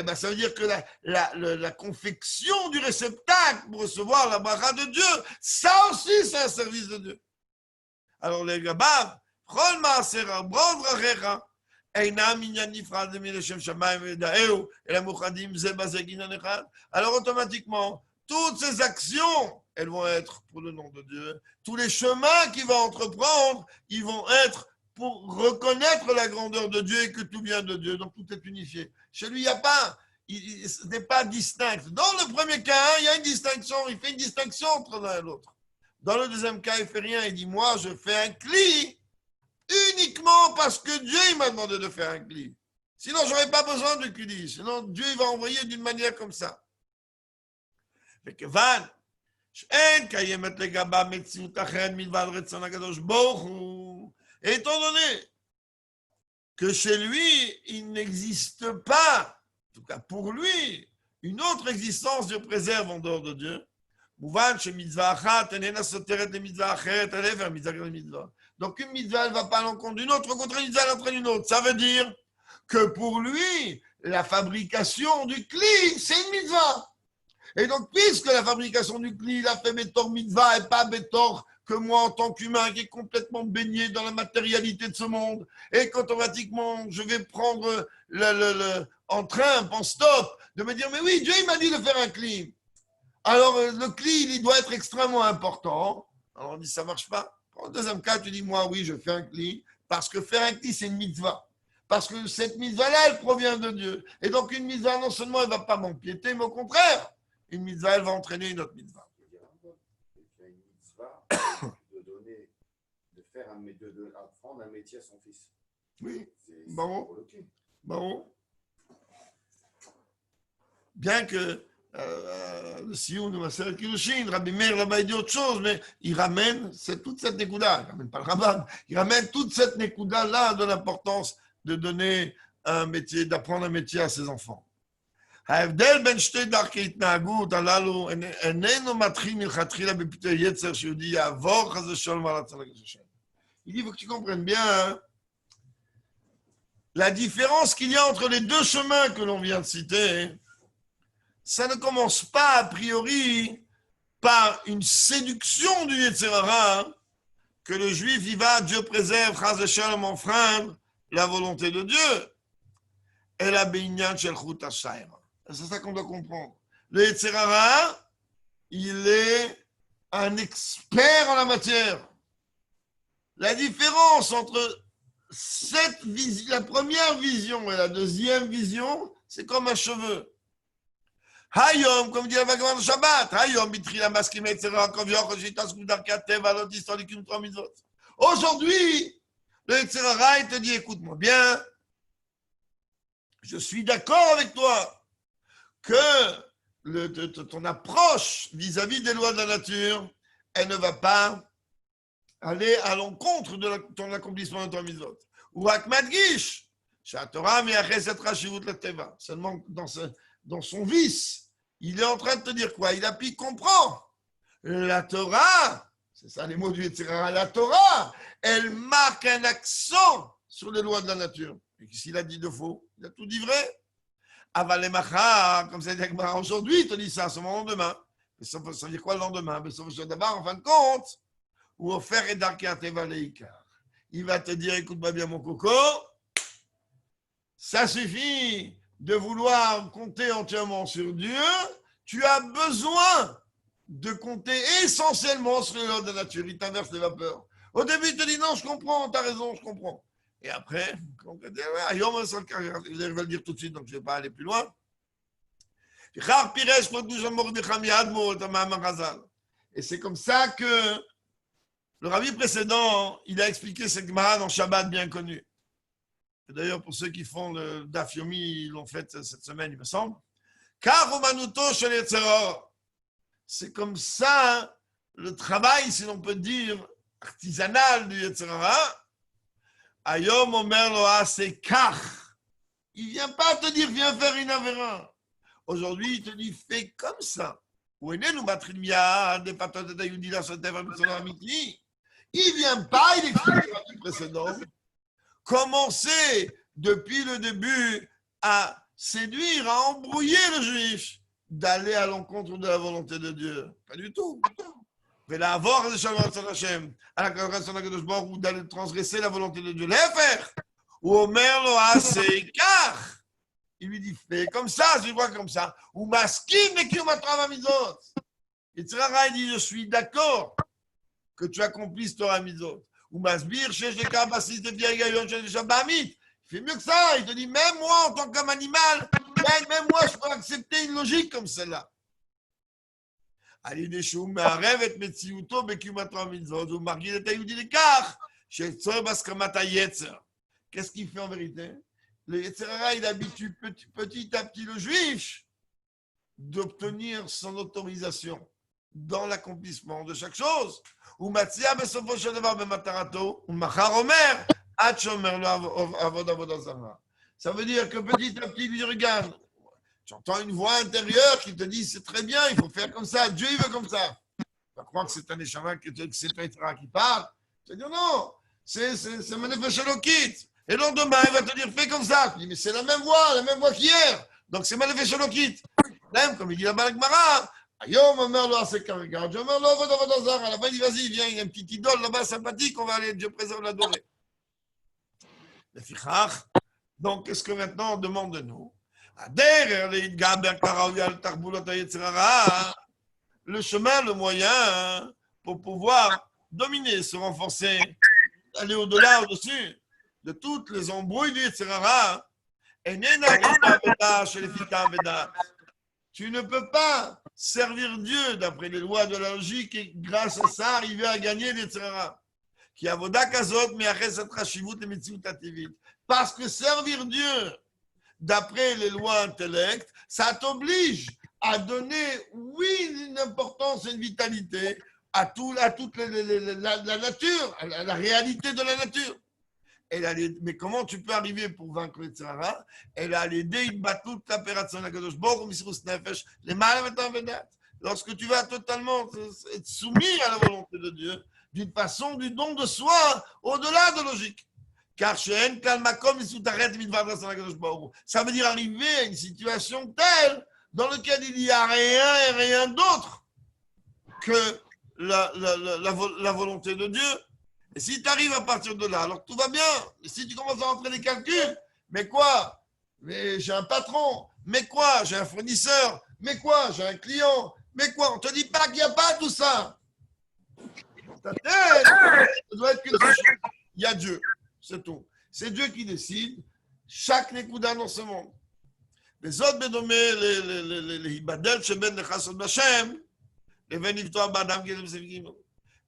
ben, ça veut dire que la confection du réceptacle pour recevoir la bracha de Dieu, ça aussi c'est un service de Dieu. Alors les gabav, alors automatiquement, toutes ces actions, elles vont être pour le nom de Dieu. Tous les chemins qu'il va entreprendre, ils vont être pour reconnaître la grandeur de Dieu et que tout vient de Dieu. Donc tout est unifié. Chez lui, il n'y a pas, ce n'est pas distinct. Dans le premier cas, il y a une distinction, il fait une distinction entre l'un et l'autre. Dans le deuxième cas, il ne fait rien. Il dit, moi, je fais un cli uniquement parce que Dieu il m'a demandé de faire un cli. Sinon, je n'aurais pas besoin de cli. Sinon, Dieu il va envoyer d'une manière comme ça. Et étant donné que chez lui, il n'existe pas, en tout cas pour lui, une autre existence Dieu préserve en dehors de Dieu. Donc une mitzvah elle ne va pas à l'encontre d'une autre, au contraire une mitzvah elle entraîne une autre. Ça veut dire que pour lui, la fabrication du kli, c'est une mitzvah. Et donc, puisque la fabrication du kli, il a fait Betor mitzvah et pas Betor que moi en tant qu'humain qui est complètement baigné dans la matérialité de ce monde, et qu'automatiquement je vais prendre en train, en stop, de me dire, mais oui, Dieu il m'a dit de faire un kli. Alors, le cli, il doit être extrêmement important. Alors, on dit, ça ne marche pas. Dans le deuxième cas, tu dis, moi, oui, je fais un cli, parce que faire un cli, c'est une mitzvah. Parce que cette mitzvah-là, elle provient de Dieu. Et donc, une mitzvah, non seulement, elle ne va pas m'empiéter, mais au contraire, une mitzvah, elle va entraîner une autre mitzvah. Il y a une mitzvah de apprendre un métier à son fils. Oui, bon. Bien que le Sioun ou Maser Kiddushin, Rabbi Meir là-bas il dit autre chose, mais il ramène toute cette nékouda, il ramène pas le Rabbin, il ramène toute cette nékouda-là de l'importance de donner un métier, d'apprendre un métier à ses enfants. ההבדל בין שתי דרכי התנהגות הללו איננו מתחיל מלכתחילה בפיתוי יצר שיהודי יעבור חס ושלום על הצלח השם. Il dit, il faut que tu comprennes bien hein, la différence qu'il y a entre les deux chemins que l'on vient de citer. Ça ne commence pas a priori par une séduction du Yetzer Hara que le juif y va, Dieu préserve, chas v'shalom, enfreindre la volonté de Dieu. Et la beinyan shel chut hashayra. C'est ça qu'on doit comprendre. Le Yetzer Hara, il est un expert en la matière. La différence entre la première vision et la deuxième vision, c'est comme un cheveu. Hayom, comme dit la Bhagavad Gita Shabbat, Hayom, Bitrila Maskimet, aujourd'hui, le Yetzer Hara, il te dit, écoute-moi bien, je suis d'accord avec toi que ton approche vis-à-vis des lois de la nature, elle ne va pas aller à l'encontre de ton accomplissement de ton mitzvot. Ou Akmadgish, Shatorah Meacheset Rashivut Lateva. Seulement dans son vice, il est en train de te dire quoi? Il applique, comprend. La Torah, c'est ça les mots du Yetzer Hara, la Torah, elle marque un accent sur les lois de la nature. Et s'il a dit de faux, il a tout dit vrai. Avalemacha, comme ça dit aujourd'hui, il te dit ça, c'est mon lendemain. Mais ça veut dire quoi le lendemain? Mais ça veut dire d'abord, en fin de compte, ou offert et d'arkateva leikar. Il va te dire, écoute-moi bien mon coco, ça suffit de vouloir compter entièrement sur Dieu, tu as besoin de compter essentiellement sur les lois de la nature. Il t'inverse les vapeurs. Au début, il te dit non, je comprends, tu as raison, je comprends. Et après, je vais le dire tout de suite, donc je ne vais pas aller plus loin. Et c'est comme ça que Le rabbi précédent, il a expliqué cette Gemara dans Shabbat bien connu. D'ailleurs, pour ceux qui font le Daf Yomi, ils l'ont fait cette semaine, il me semble. Car Romanuto chez les Tzeror. C'est comme ça le travail, si l'on peut dire, artisanal du Yetzerara. Ayom Omer Loa, c'est car. Il ne vient pas te dire, viens faire une avérin. Aujourd'hui, il te dit, fais comme ça. Il ne vient pas, il expliquera du précédent. Commencer depuis le début à séduire, à embrouiller le juif, d'aller à l'encontre de la volonté de Dieu. Pas du tout. Mais là, avoir le shalom Hashem, à la congrégation de Kadosh Baruch Hu, d'aller transgresser la volonté de Dieu. Les faire. Ou Omer lo assez car. Il lui dit, fais comme ça, je vois comme ça. Ou maskin ne kium Torah mizot. Et Tzrara, il dit, je suis d'accord que tu accomplisses Torah mizot. Ou masbir, chez les kabbasis de Biagayon, chez les Shabamit. Il fait mieux que ça. Il te dit, même moi, en tant qu'homme animal, même moi, je peux accepter une logique comme celle-là. Qu'est-ce qu'il fait en vérité? Le Yetzirara, il habitue petit à petit le juif d'obtenir son autorisation dans l'accomplissement de chaque chose. Ça veut dire que petit à petit, il lui regarde. J'entends une voix intérieure qui te dit, c'est très bien, il faut faire comme ça, Dieu il veut comme ça. Tu vas croire que c'est un échama, que c'est un étra qui parle. Tu vas dire non, c'est Manefesh Elokit. Et le lendemain, il va te dire, fais comme ça. Tu dis, mais c'est la même voix qu'hier. Donc c'est Manefesh Elokit. Même, comme il dit là-bas, Gemara, Ayom, Omer lo asek karega, Omer lo avod avodazar. À la fin, il dit, vas-y, viens, il y a une petite idole là-bas sympathique, on va aller, Dieu préserve l'adorer. Donc, qu'est-ce que maintenant on demande de nous? Le chemin, le moyen pour pouvoir dominer, se renforcer, aller au-delà, au-dessus de toutes les embrouilles du Yetzirara. Tu ne peux pas servir Dieu d'après les lois de la logique et grâce à ça arriver à gagner le Yetzirara. Parce que servir Dieu d'après les lois intellects, ça t'oblige à donner, oui, une importance et une vitalité à toute la nature, à la réalité de la nature. Mais comment tu peux arriver pour vaincre le Tzara? Elle a l'idée, il bat toute l'opération de Kadosh Baruch Hu, Misrus Nefesh, les mal lorsque tu vas totalement être soumis à la volonté de Dieu, d'une façon du don de soi, au-delà de logique. Car ça veut dire arriver à une situation telle dans laquelle il n'y a rien et rien d'autre que la volonté de Dieu. Et si tu arrives à partir de là, alors tout va bien. Et si tu commences à rentrer des calculs, mais quoi? Mais j'ai un patron, mais quoi? J'ai un fournisseur, mais quoi? J'ai un client, mais quoi? On ne te dit pas qu'il n'y a pas tout ça. Ta tête, ça doit être qu'une chose. Il y a Dieu, c'est tout. C'est Dieu qui décide chaque Nekouda dans ce monde. Les autres, les Hibadel, Sheben, les Chassot Bashem, les Venivtoa Badam,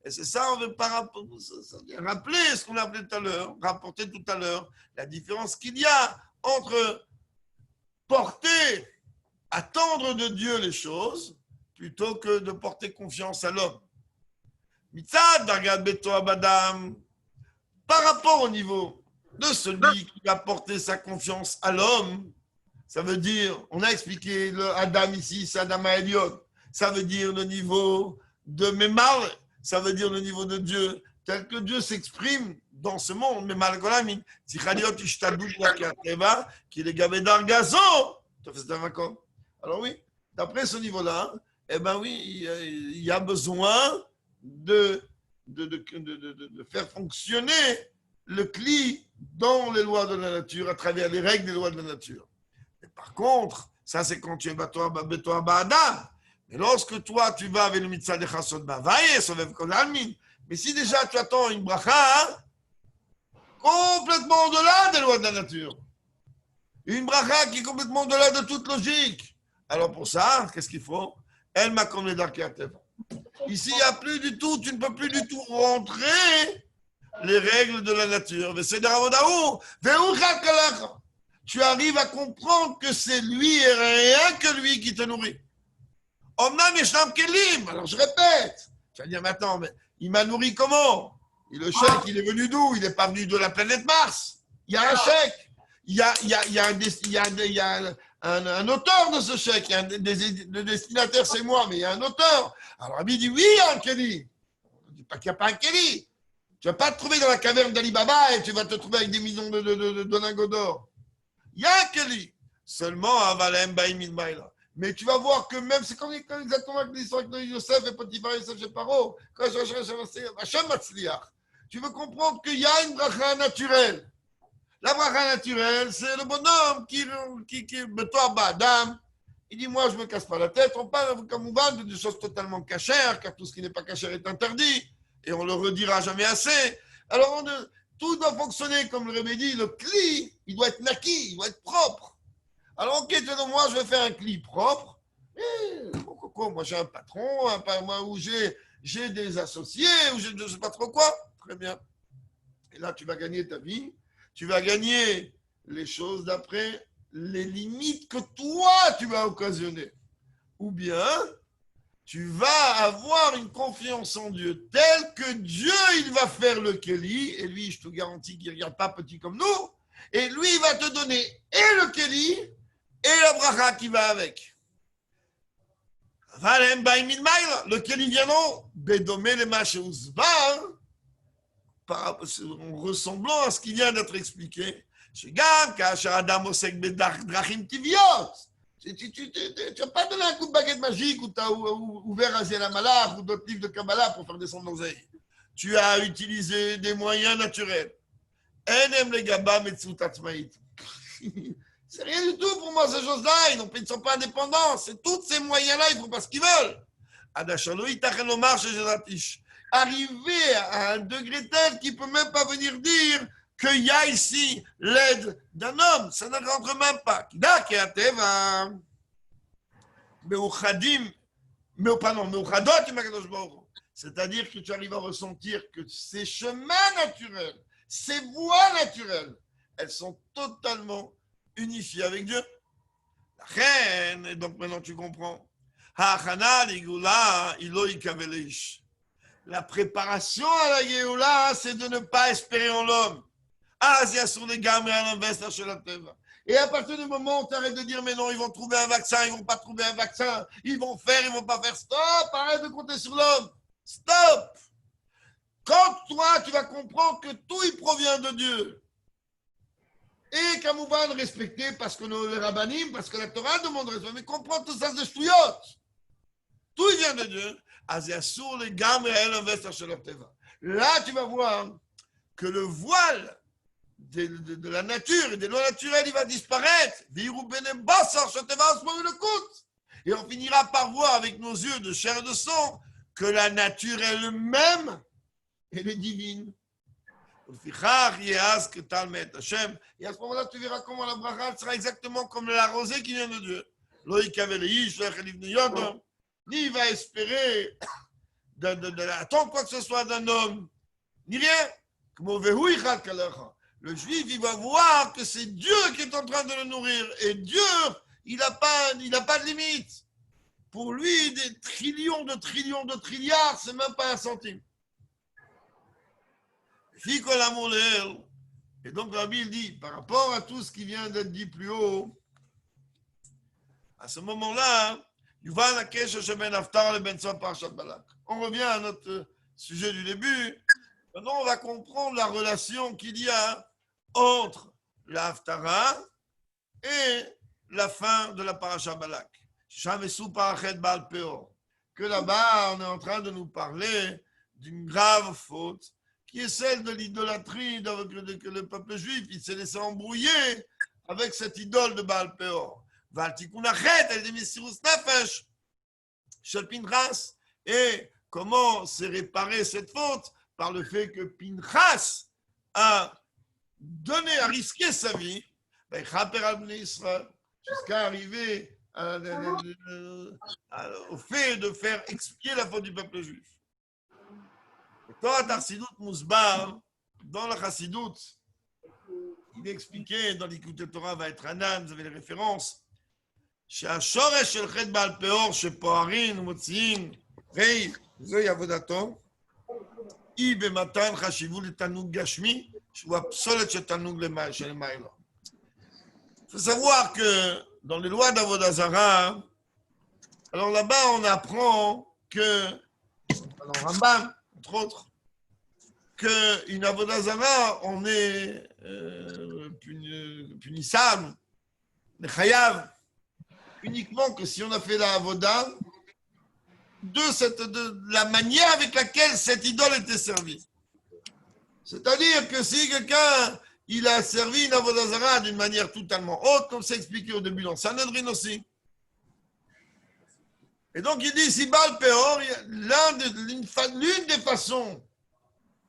et c'est ça, on veut pas rappeler ce qu'on a appelé tout à l'heure, rapporter tout à l'heure, la différence qu'il y a entre porter, attendre de Dieu les choses, plutôt que de porter confiance à l'homme. Mitzad, Dargad Beto Abadam, par rapport au niveau de celui qui a porté sa confiance à l'homme, ça veut dire, on a expliqué le Adam ici, c'est Adam Eliot, ça veut dire le niveau de Memar, ça veut dire le niveau de Dieu, tel que Dieu s'exprime dans ce monde, Memar Golamin, Tichaliot Ishtadut Lakateva, qui est Gabé Dargazo, alors oui, d'après ce niveau-là, eh ben oui, il y a besoin de faire fonctionner le cli dans les lois de la nature, à travers les règles des lois de la nature. Mais par contre, ça c'est quand tu es Batoa Ba'adam. Mais lorsque toi, tu vas avec le mitzvah de Chassot Bavaye, Sovev Kol Almin, mais si déjà tu attends une bracha complètement au-delà des lois de la nature, une bracha qui est complètement au-delà de toute logique, alors pour ça, qu'est-ce qu'il faut? Elle m'a comme les darkei ateva. Ici, il n'y a plus du tout, tu ne peux plus du tout rentrer les règles de la nature. Tu arrives à comprendre que c'est lui et rien que lui qui te nourrit. Alors je répète, tu vas dire, mais attends, mais il m'a nourri comment? Le chèque, il est venu d'où? Il n'est pas venu de la planète Mars. Il y a un chèque. Il y a un auteur de ce chèque. Le destinataire, c'est moi, mais il y a un auteur. Alors, Rabbi dit, oui, il y a un Kéli. On ne dit pas qu'il n'y a pas un Kéli. Tu ne vas pas te trouver dans la caverne d'Ali Baba et tu vas te trouver avec des millions de lingots d'or. Il y a un Kéli. Seulement, Avalem Baïmid Baïla. Mais tu vas voir que même, c'est comme exactement avec l'histoire avec Yosef et Potiphar et Yosef chez Paro, quand Hachem Matzliach, tu veux comprendre qu'il y a une bracha naturelle. La bracha naturelle, c'est le bonhomme qui toi, Adam, il dit, moi, je ne me casse pas la tête. On parle comme on va de des choses totalement cachères, car tout ce qui n'est pas caché est interdit, et on ne le redira jamais assez. Alors, tout doit fonctionner comme le Rebbe dit, le cli, il doit être naki, il doit être propre. Alors, ok, moi, je vais faire un cli propre. Moi, j'ai un patron, où j'ai des associés, ou je ne sais pas trop quoi. Très bien. Et là, tu vas gagner ta vie. Tu vas gagner les choses d'après les limites que toi, tu vas occasionner. Ou bien, tu vas avoir une confiance en Dieu telle que Dieu, il va faire le Kéli. Et lui, je te garantis qu'il ne regarde pas petit comme nous. Et lui, il va te donner et le Kéli et la bracha qui va avec. Le Kéli vient non, Bédomé les Macheouzbar, en ressemblant à ce qui vient d'être expliqué. Tu n'as pas donné un coup de baguette magique ou tu as ouvert un Zéla Malach ou d'autres livres de Kabbalah pour faire descendre l'oseille. Tu as utilisé des moyens naturels. C'est rien du tout pour moi, ces choses-là. Ils ne sont pas indépendants. C'est tous ces moyens-là, ils ne font pas ce qu'ils veulent. Arriver à un degré tel qu'il ne peut même pas venir dire qu'il y a ici l'aide d'un homme. Ça ne rentre même pas. C'est-à-dire que tu arrives à ressentir que ces chemins naturels, ces voies naturelles, elles sont totalement unifiées avec Dieu. La reine, et donc maintenant tu comprends. La préparation à la Géoula, c'est de ne pas espérer en l'homme. Et à partir du moment où tu arrêtes de dire, mais non, ils vont trouver un vaccin, ils ne vont pas trouver un vaccin, ils vont faire, ils ne vont pas faire, stop, arrête de compter sur l'homme. Stop. Quand toi, tu vas comprendre que tout, il provient de Dieu. Et Kamouvan respecter parce que les rabbanim, parce que la Torah demande respect, mais comprendre tout ça, c'est chouillot. Tout il vient de Dieu. Là, tu vas voir que le voile de la nature et des lois naturelles, il va disparaître. Et on finira par voir avec nos yeux de chair et de sang que la nature elle-même, elle est divine. Et à ce moment-là, tu verras comment la bracha sera exactement comme la rosée qui vient de Dieu. Ni il va espérer d'attendre quoi que ce soit d'un homme, ni rien. Le juif, il va voir que c'est Dieu qui est en train de le nourrir. Et Dieu, il n'a pas de limite. Pour lui, des trillions de trilliards, c'est même pas un centime. Et donc, Rabbi, il dit, par rapport à tout ce qui vient d'être dit plus haut, à ce moment-là, on revient à notre sujet du début. Maintenant, on va comprendre la relation qu'il y a entre la Haftara et la fin de la Parashat Balak. Que là-bas, on est en train de nous parler d'une grave faute qui est celle de l'idolâtrie que le peuple juif il s'est laissé embrouiller avec cette idole de Baal Peor. Et comment s'est réparée cette faute? Par le fait que Pinchas a risqué sa vie, jusqu'à arriver au fait de faire expier la faute du peuple juif. Et Torah Tarsidut Mousbar, dans la Chassidut, il est expliqué dans l'Ikouté Torah va être Anan, vous avez les références, שהשורש של חטא בעל פאור שפוערים ומוציאים ה' זוהי עבודתו היא במתן חשיבות לתענוג גשמי שהוא הפסולת של תענוג שלמיילו. Il faut savoir que dans les lois d'Avodah Zarah, alors là-bas on apprend que, dans Rambam, entre autres, qu'une Avodah Zarah, on est punissable, chayav, uniquement que si on a fait la Avodah de la manière avec laquelle cette idole était servie. C'est-à-dire que si quelqu'un il a servi une Avodah Zarah d'une manière totalement haute, comme c'est expliqué au début dans Sanhedrin aussi. Et donc il dit, si Baal Peor, l'une des façons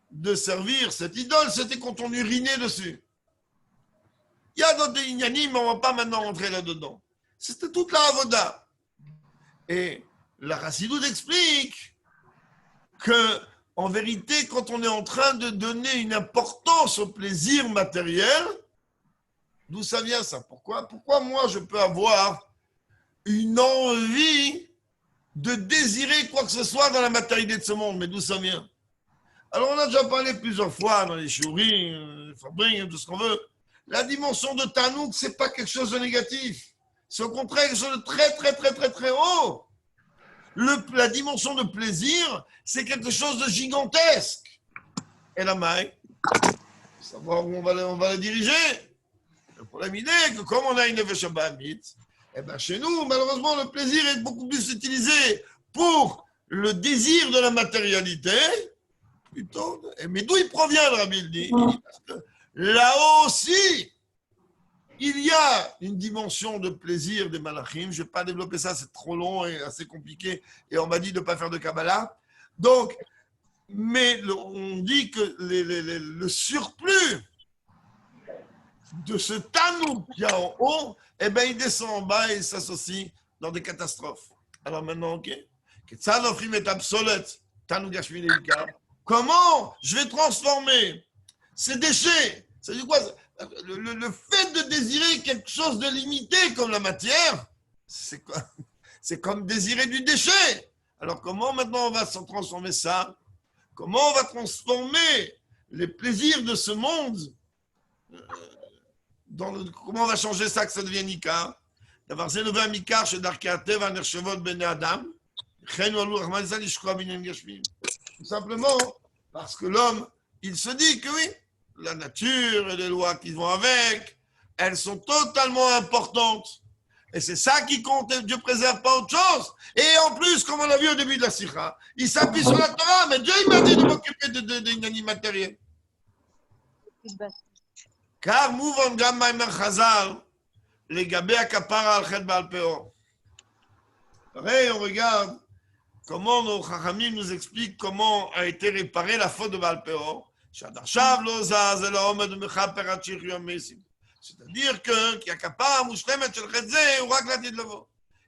de servir cette idole, c'était quand on urinait dessus. Il y a d'autres ignanim, mais on ne va pas maintenant rentrer là-dedans. C'était toute la Avodah. Et la Chassidut explique que, en vérité, quand on est en train de donner une importance au plaisir matériel, d'où ça vient ça? Pourquoi moi je peux avoir une envie de désirer quoi que ce soit dans la matérialité de ce monde? Mais d'où ça vient? Alors on a déjà parlé plusieurs fois dans les shiurim, les fabriques, tout ce qu'on veut. La dimension de Tanouk, c'est pas quelque chose de négatif. C'est au contraire quelque chose de très, très, très, très, très haut. La dimension de plaisir, c'est quelque chose de gigantesque. Et la maille, savoir où on va la diriger. Le problème, il est que comme on a une Nefesh Abahamit, eh ben chez nous, malheureusement, le plaisir est beaucoup plus utilisé pour le désir de la matérialité. Plutôt, mais d'où il provient, le Rabbi, il dit parce que là aussi, il y a une dimension de plaisir des malachim. Je ne vais pas développer ça, c'est trop long et assez compliqué. Et on m'a dit de ne pas faire de Kabbalah. Donc, mais on dit que le surplus de ce tanou qu'il y a en haut, eh bien, il descend en bas et il s'associe dans des catastrophes. Alors maintenant, ok. Comment je vais transformer ces déchets? Ça dit quoi? Le fait de désirer quelque chose de limité comme la matière, c'est quoi? C'est comme désirer du déchet. Alors comment maintenant on va transformer ça? Comment on va transformer les plaisirs de ce monde? Comment on va changer ça que ça devienne Ikar? D'abord, c'est le Ikar chez Darkeatev, Anershevot Ben Adam. Tout simplement parce que l'homme, il se dit que oui, la nature et les lois qui vont avec, elles sont totalement importantes. Et c'est ça qui compte, et Dieu ne préserve pas autre chose. Et en plus, comme on l'a vu au début de la Sikha, il s'appuie sur la Torah, mais Dieu il m'a dit de m'occuper d'une matérielle. Car Mouvan Gamma Chazal, les Gabé Akapara al Chet Baal Peor. Pareil, on regarde comment nos Chachamim nous expliquent comment a été réparée la faute de Baal Peor. C'est-à-dire que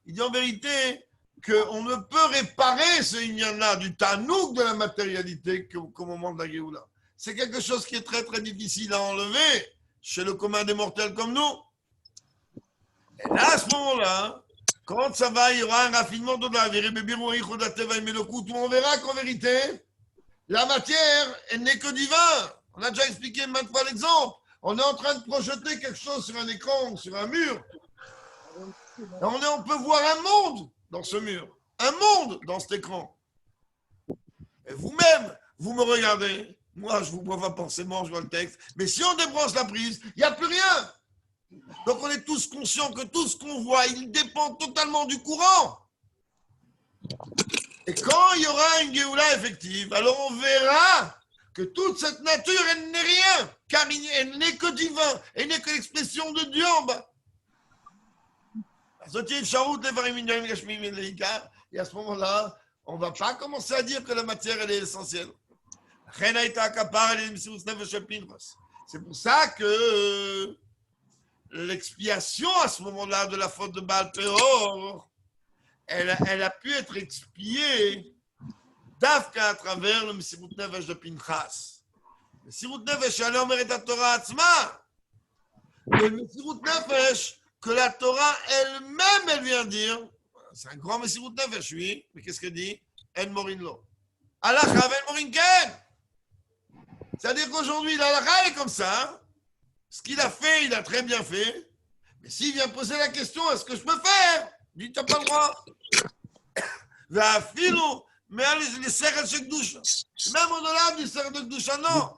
il dit en vérité qu'on ne peut réparer ce inyan-là du tanouk de la matérialité qu'au moment de la Géoula. C'est quelque chose qui est très très difficile à enlever chez le commun des mortels comme nous. Et là, à ce moment-là, quand ça va, il y aura un raffinement de la vérité, on verra qu'en vérité, la matière, elle n'est que divin. On a déjà expliqué maintes fois l'exemple. On est en train de projeter quelque chose sur un écran, sur un mur. Et on peut voir un monde dans ce mur. Un monde dans cet écran. Et vous-même, vous me regardez. Moi, je ne vous vois pas forcément, je vois le texte. Mais si on débranche la prise, il n'y a plus rien. Donc on est tous conscients que tout ce qu'on voit, il dépend totalement du courant. Et quand il y aura une Géoula effective, alors on verra que toute cette nature, elle n'est rien, car elle n'est que divin, elle n'est que l'expression de Dieu en bas. Et à ce moment-là, on ne va pas commencer à dire que la matière, elle est essentielle. C'est pour ça que l'expiation à ce moment-là de la faute de Baal Peor, elle a pu être expiée d'Afka à travers le Messirut Nefesh de Pinchas. Le Messirut Nefesh, elle omeret la Torah Atzma. Le Messirut Nefesh, que la Torah elle-même, elle vient dire, c'est un grand Messirut Nefesh, oui, mais qu'est-ce qu'elle dit? En morin lo. Alacha en morin ken. C'est-à-dire qu'aujourd'hui, l'Alacha est comme ça. Ce qu'il a fait, il a très bien fait. Mais s'il vient poser la question, est-ce que je peux faire? Il dit, tu n'as pas le droit. Mais les serres de Kedusha. Même au-delà du serre de Kedusha, non.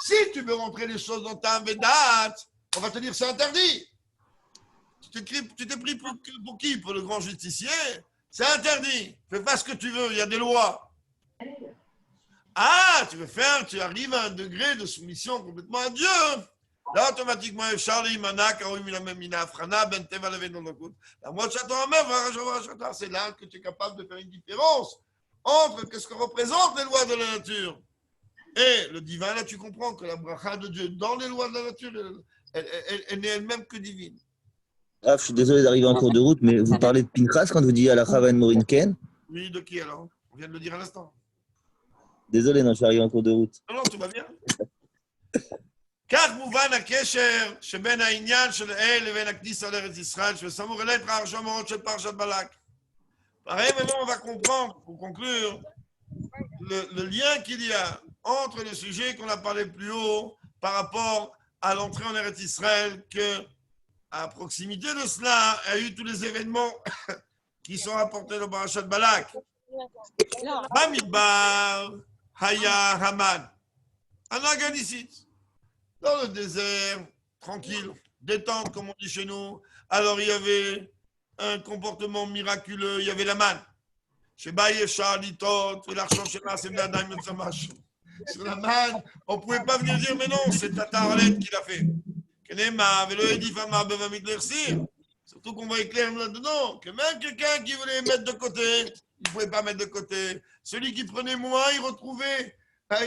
Si tu veux rentrer les choses dans ta Vedat, on va te dire c'est interdit. Tu t'es pris pour qui? Pour le grand justicier? C'est interdit. Fais pas ce que tu veux, il y a des lois. Ah, tu arrives à un degré de soumission complètement à Dieu. Là, automatiquement, c'est là que tu es capable de faire une différence entre ce que représentent les lois de la nature et le divin. Là, tu comprends que la bracha de Dieu dans les lois de la nature, elle n'est elle-même que divine. Ah, je suis désolé d'arriver en cours de route, mais vous parlez de Pinchas quand vous dites à la Chavan Morinken. Oui, de qui alors? On vient de le dire à l'instant. Désolé, non, je suis arrivé en cours de route. Non, tout va bien. כך מובן הקשר שבין העניין של אל לבין הכניסה לארץ ישראל, שסמוך אליי פרשה מאוד של פרשת בלק. Pareil, maintenant, on va comprendre, pour conclure, le lien qu'il y a entre le sujet qu'on a parlé plus haut par rapport à l'entrée en Eretz Israël, que à proximité de cela, il y a eu tous les événements qui sont rapportés dans Parashat Balak. Bamidbar, Haya, Haman. Un organisite. Dans le désert, tranquille, détente, comme on dit chez nous. Alors, il y avait un comportement miraculeux, il y avait la manne. Chez Baye Charlitot, l'argent chez la Semnadaim de Samash. Sur la manne, on ne pouvait pas venir dire, mais non, c'est Tata Arlette qui l'a fait. Surtout qu'on va éclairer là-dedans, que même quelqu'un qui voulait mettre de côté, il ne pouvait pas mettre de côté. Celui qui prenait moins, il retrouvait à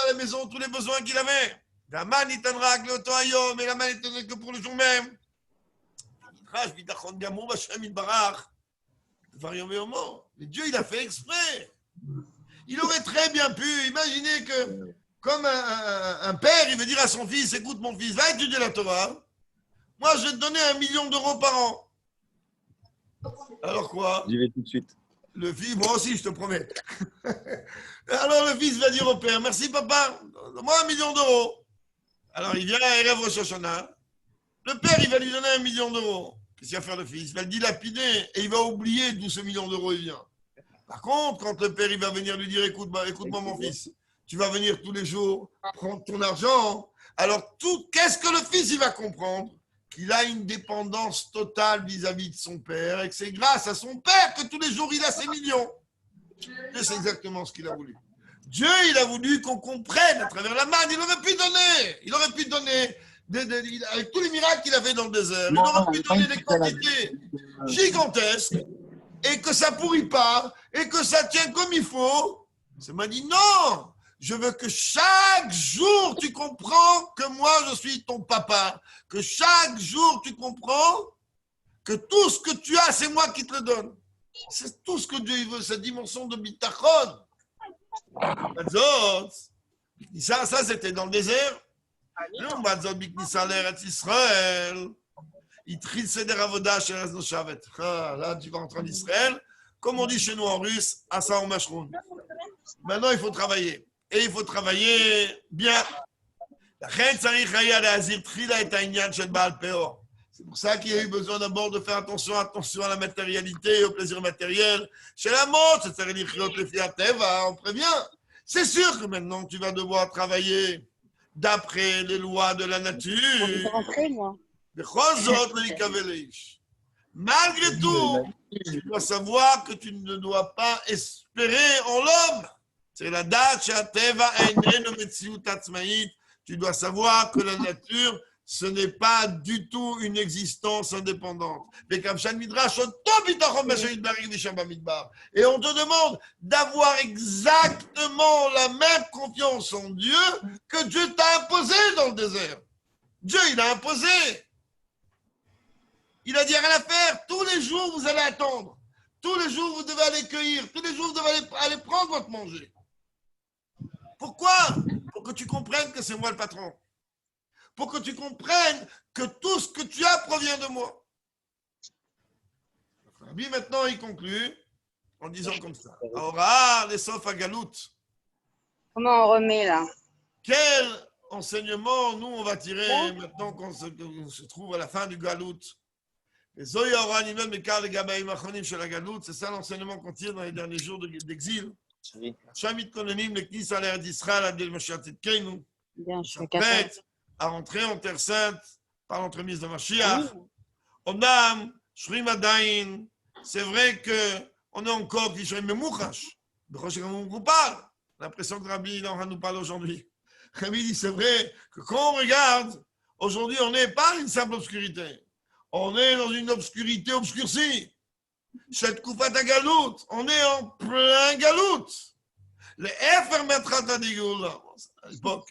la maison tous les besoins qu'il avait. La manne, il t'enra que le toyau, mais la manne, il t'enra que pour le jour même. Mais Dieu, il a fait exprès. Il aurait très bien pu imaginer que, comme un père, il veut dire à son fils, écoute mon fils, va étudier la Torah. Moi, je vais te donner 1 million d'euros par an. Alors quoi? J'y vais tout de suite. Le fils, moi aussi, je te promets. Alors le fils va dire au père, merci papa, donne-moi 1 million d'euros. Alors il vient à Erev Rosh Hashanah. Le père, il va lui donner 1 million d'euros. Qu'est-ce qu'il va faire le fils? Il va le dilapider et il va oublier d'où ce 1 million d'euros il vient. Par contre, quand le père il va venir lui dire, écoute-moi mon fils, tu vas venir tous les jours prendre ton argent. Alors qu'est-ce que le fils il va comprendre? Qu'il a une dépendance totale vis-à-vis de son père et que c'est grâce à son père que tous les jours il a ses millions. Et c'est exactement ce qu'il a voulu. Dieu, il a voulu qu'on comprenne à travers la manne. Il aurait pu donner avec tous les miracles qu'il a fait dans le désert, il aurait pu donner des quantités gigantesques et que ça pourrit pas et que ça tient comme il faut. Ça m'a dit non, je veux que chaque jour tu comprends que moi je suis ton papa, que chaque jour tu comprends que tout ce que tu as c'est moi qui te le donne. C'est tout ce que Dieu veut, cette dimension de bitachon. Ça c'était dans le désert. Non, Mazot Biknissa l'Eretz Israël. Il trie Seder Avoda chez Eretz Noshavet. Là, tu vas rentrer en Israël. Comme on dit chez nous en russe, Asa ou Mashroun. Maintenant, il faut travailler. Et il faut travailler bien. C'est pour ça qu'il y a eu besoin d'abord de faire attention à la matérialité, au plaisir matériel. Chez la mort, on prévient. C'est sûr que maintenant, tu vas devoir travailler d'après les lois de la nature. Malgré tout, tu dois savoir que tu ne dois pas espérer en l'homme. C'est la date, tu dois savoir que la nature, ce n'est pas du tout une existence indépendante. Et on te demande d'avoir exactement la même confiance en Dieu que Dieu t'a imposé dans le désert. Dieu, il a imposé. Il a dit rien à faire. Tous les jours, vous allez attendre. Tous les jours, vous devez aller cueillir. Tous les jours, vous devez aller prendre votre manger. Pourquoi? Pour que tu comprennes que c'est moi le patron. Pour que tu comprennes que tout ce que tu as provient de moi. Rabbi, maintenant, il conclut en disant comme ça. Aura, les sauf à Galout. Comment on remet là? Quel enseignement, nous, on va tirer maintenant qu'on se trouve à la fin du Galout? C'est ça l'enseignement qu'on tire dans les derniers jours d'exil. Bien, je fais Prête à rentrer en Terre Sainte par l'entremise de Mashiach. Onam, Shrim Adain, c'est vrai qu'on est encore qui Shrim Memouchash. On parle. L'impression que Rabbi nous parle aujourd'hui. Rabbi dit c'est vrai que quand on regarde, aujourd'hui on n'est pas une simple obscurité. On est dans une obscurité obscurcie. Cette Koufat Galout, on est en plein Galout. Les Efer Metrata de Géoula, à l'époque,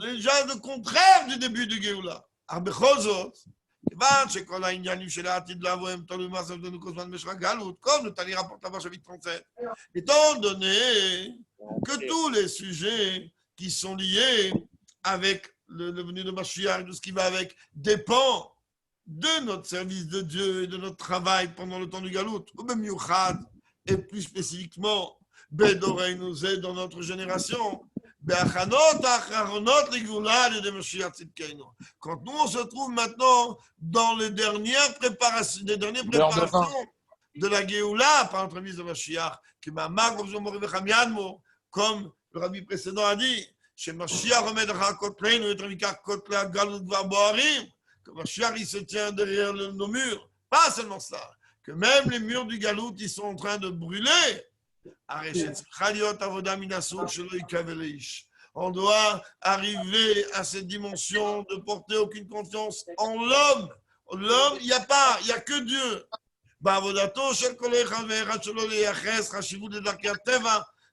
déjà le contraire du début de Géoula. Arbechozot, כיוון שכל העניינים של העתיד לבוא הם תלוי מה זה לנו כל הזמן במשך הגלות, comme le Tani rapporte là-bas, chapitre 37. Étant donné que tous les sujets qui sont liés avec le venu de Mashiach, de ce qui va avec, dépend de notre service de Dieu et de notre travail pendant le temps du Galout, ou même Yuchad, et plus spécifiquement, Bedorei nous aide dans notre génération. Quand nous on se trouve maintenant dans les dernières préparations, de la Géoula par l'entremise de Mashiach, comme le rabbi précédent a dit, que Mashiach il se tient derrière nos murs. Pas seulement ça, que même les murs du Galout ils sont en train de brûler. On doit arriver à cette dimension de porter aucune confiance en l'homme. L'homme, il n'y a que Dieu.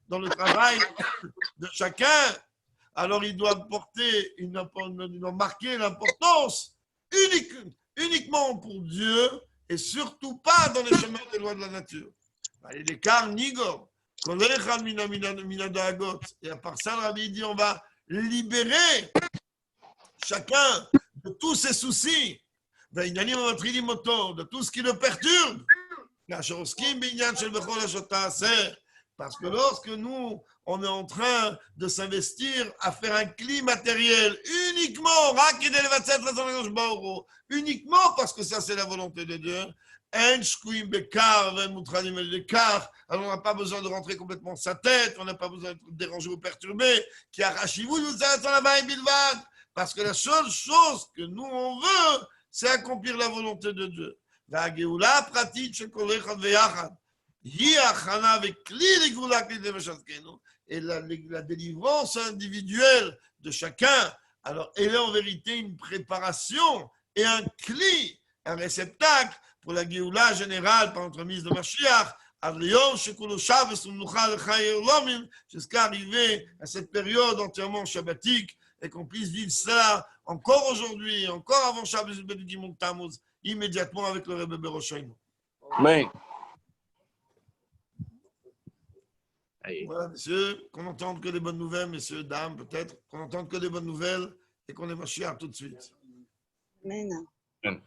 Dans le travail de chacun, alors il doit marquer l'importance uniquement pour Dieu et surtout pas dans les chemins des lois de la nature. L'écart Nigor, et à part ça, le rabbi dit on va libérer chacun de tous ses soucis, de tout ce qui le perturbe. Parce que lorsque nous, on est en train de s'investir à faire un climat matériel uniquement parce que ça c'est la volonté de Dieu, alors on n'a pas besoin de rentrer complètement sa tête, on n'a pas besoin de déranger ou perturber, parce que la seule chose que nous on veut, c'est accomplir la volonté de Dieu. Et la délivrance individuelle de chacun, alors elle est en vérité une préparation et un cli, un réceptacle pour la Géoula générale par l'entremise de Mashiach, jusqu'à arriver à cette période entièrement shabbatique et qu'on puisse vivre ça encore aujourd'hui, encore avant Shabbat du Gimel Tammuz, immédiatement avec le Rebbe Beroshainu. Amen. Voilà, messieurs, qu'on n'entende que des bonnes nouvelles, messieurs, dames, peut-être, qu'on n'entende que des bonnes nouvelles et qu'on est Mashiach tout de suite. Amen. Amen.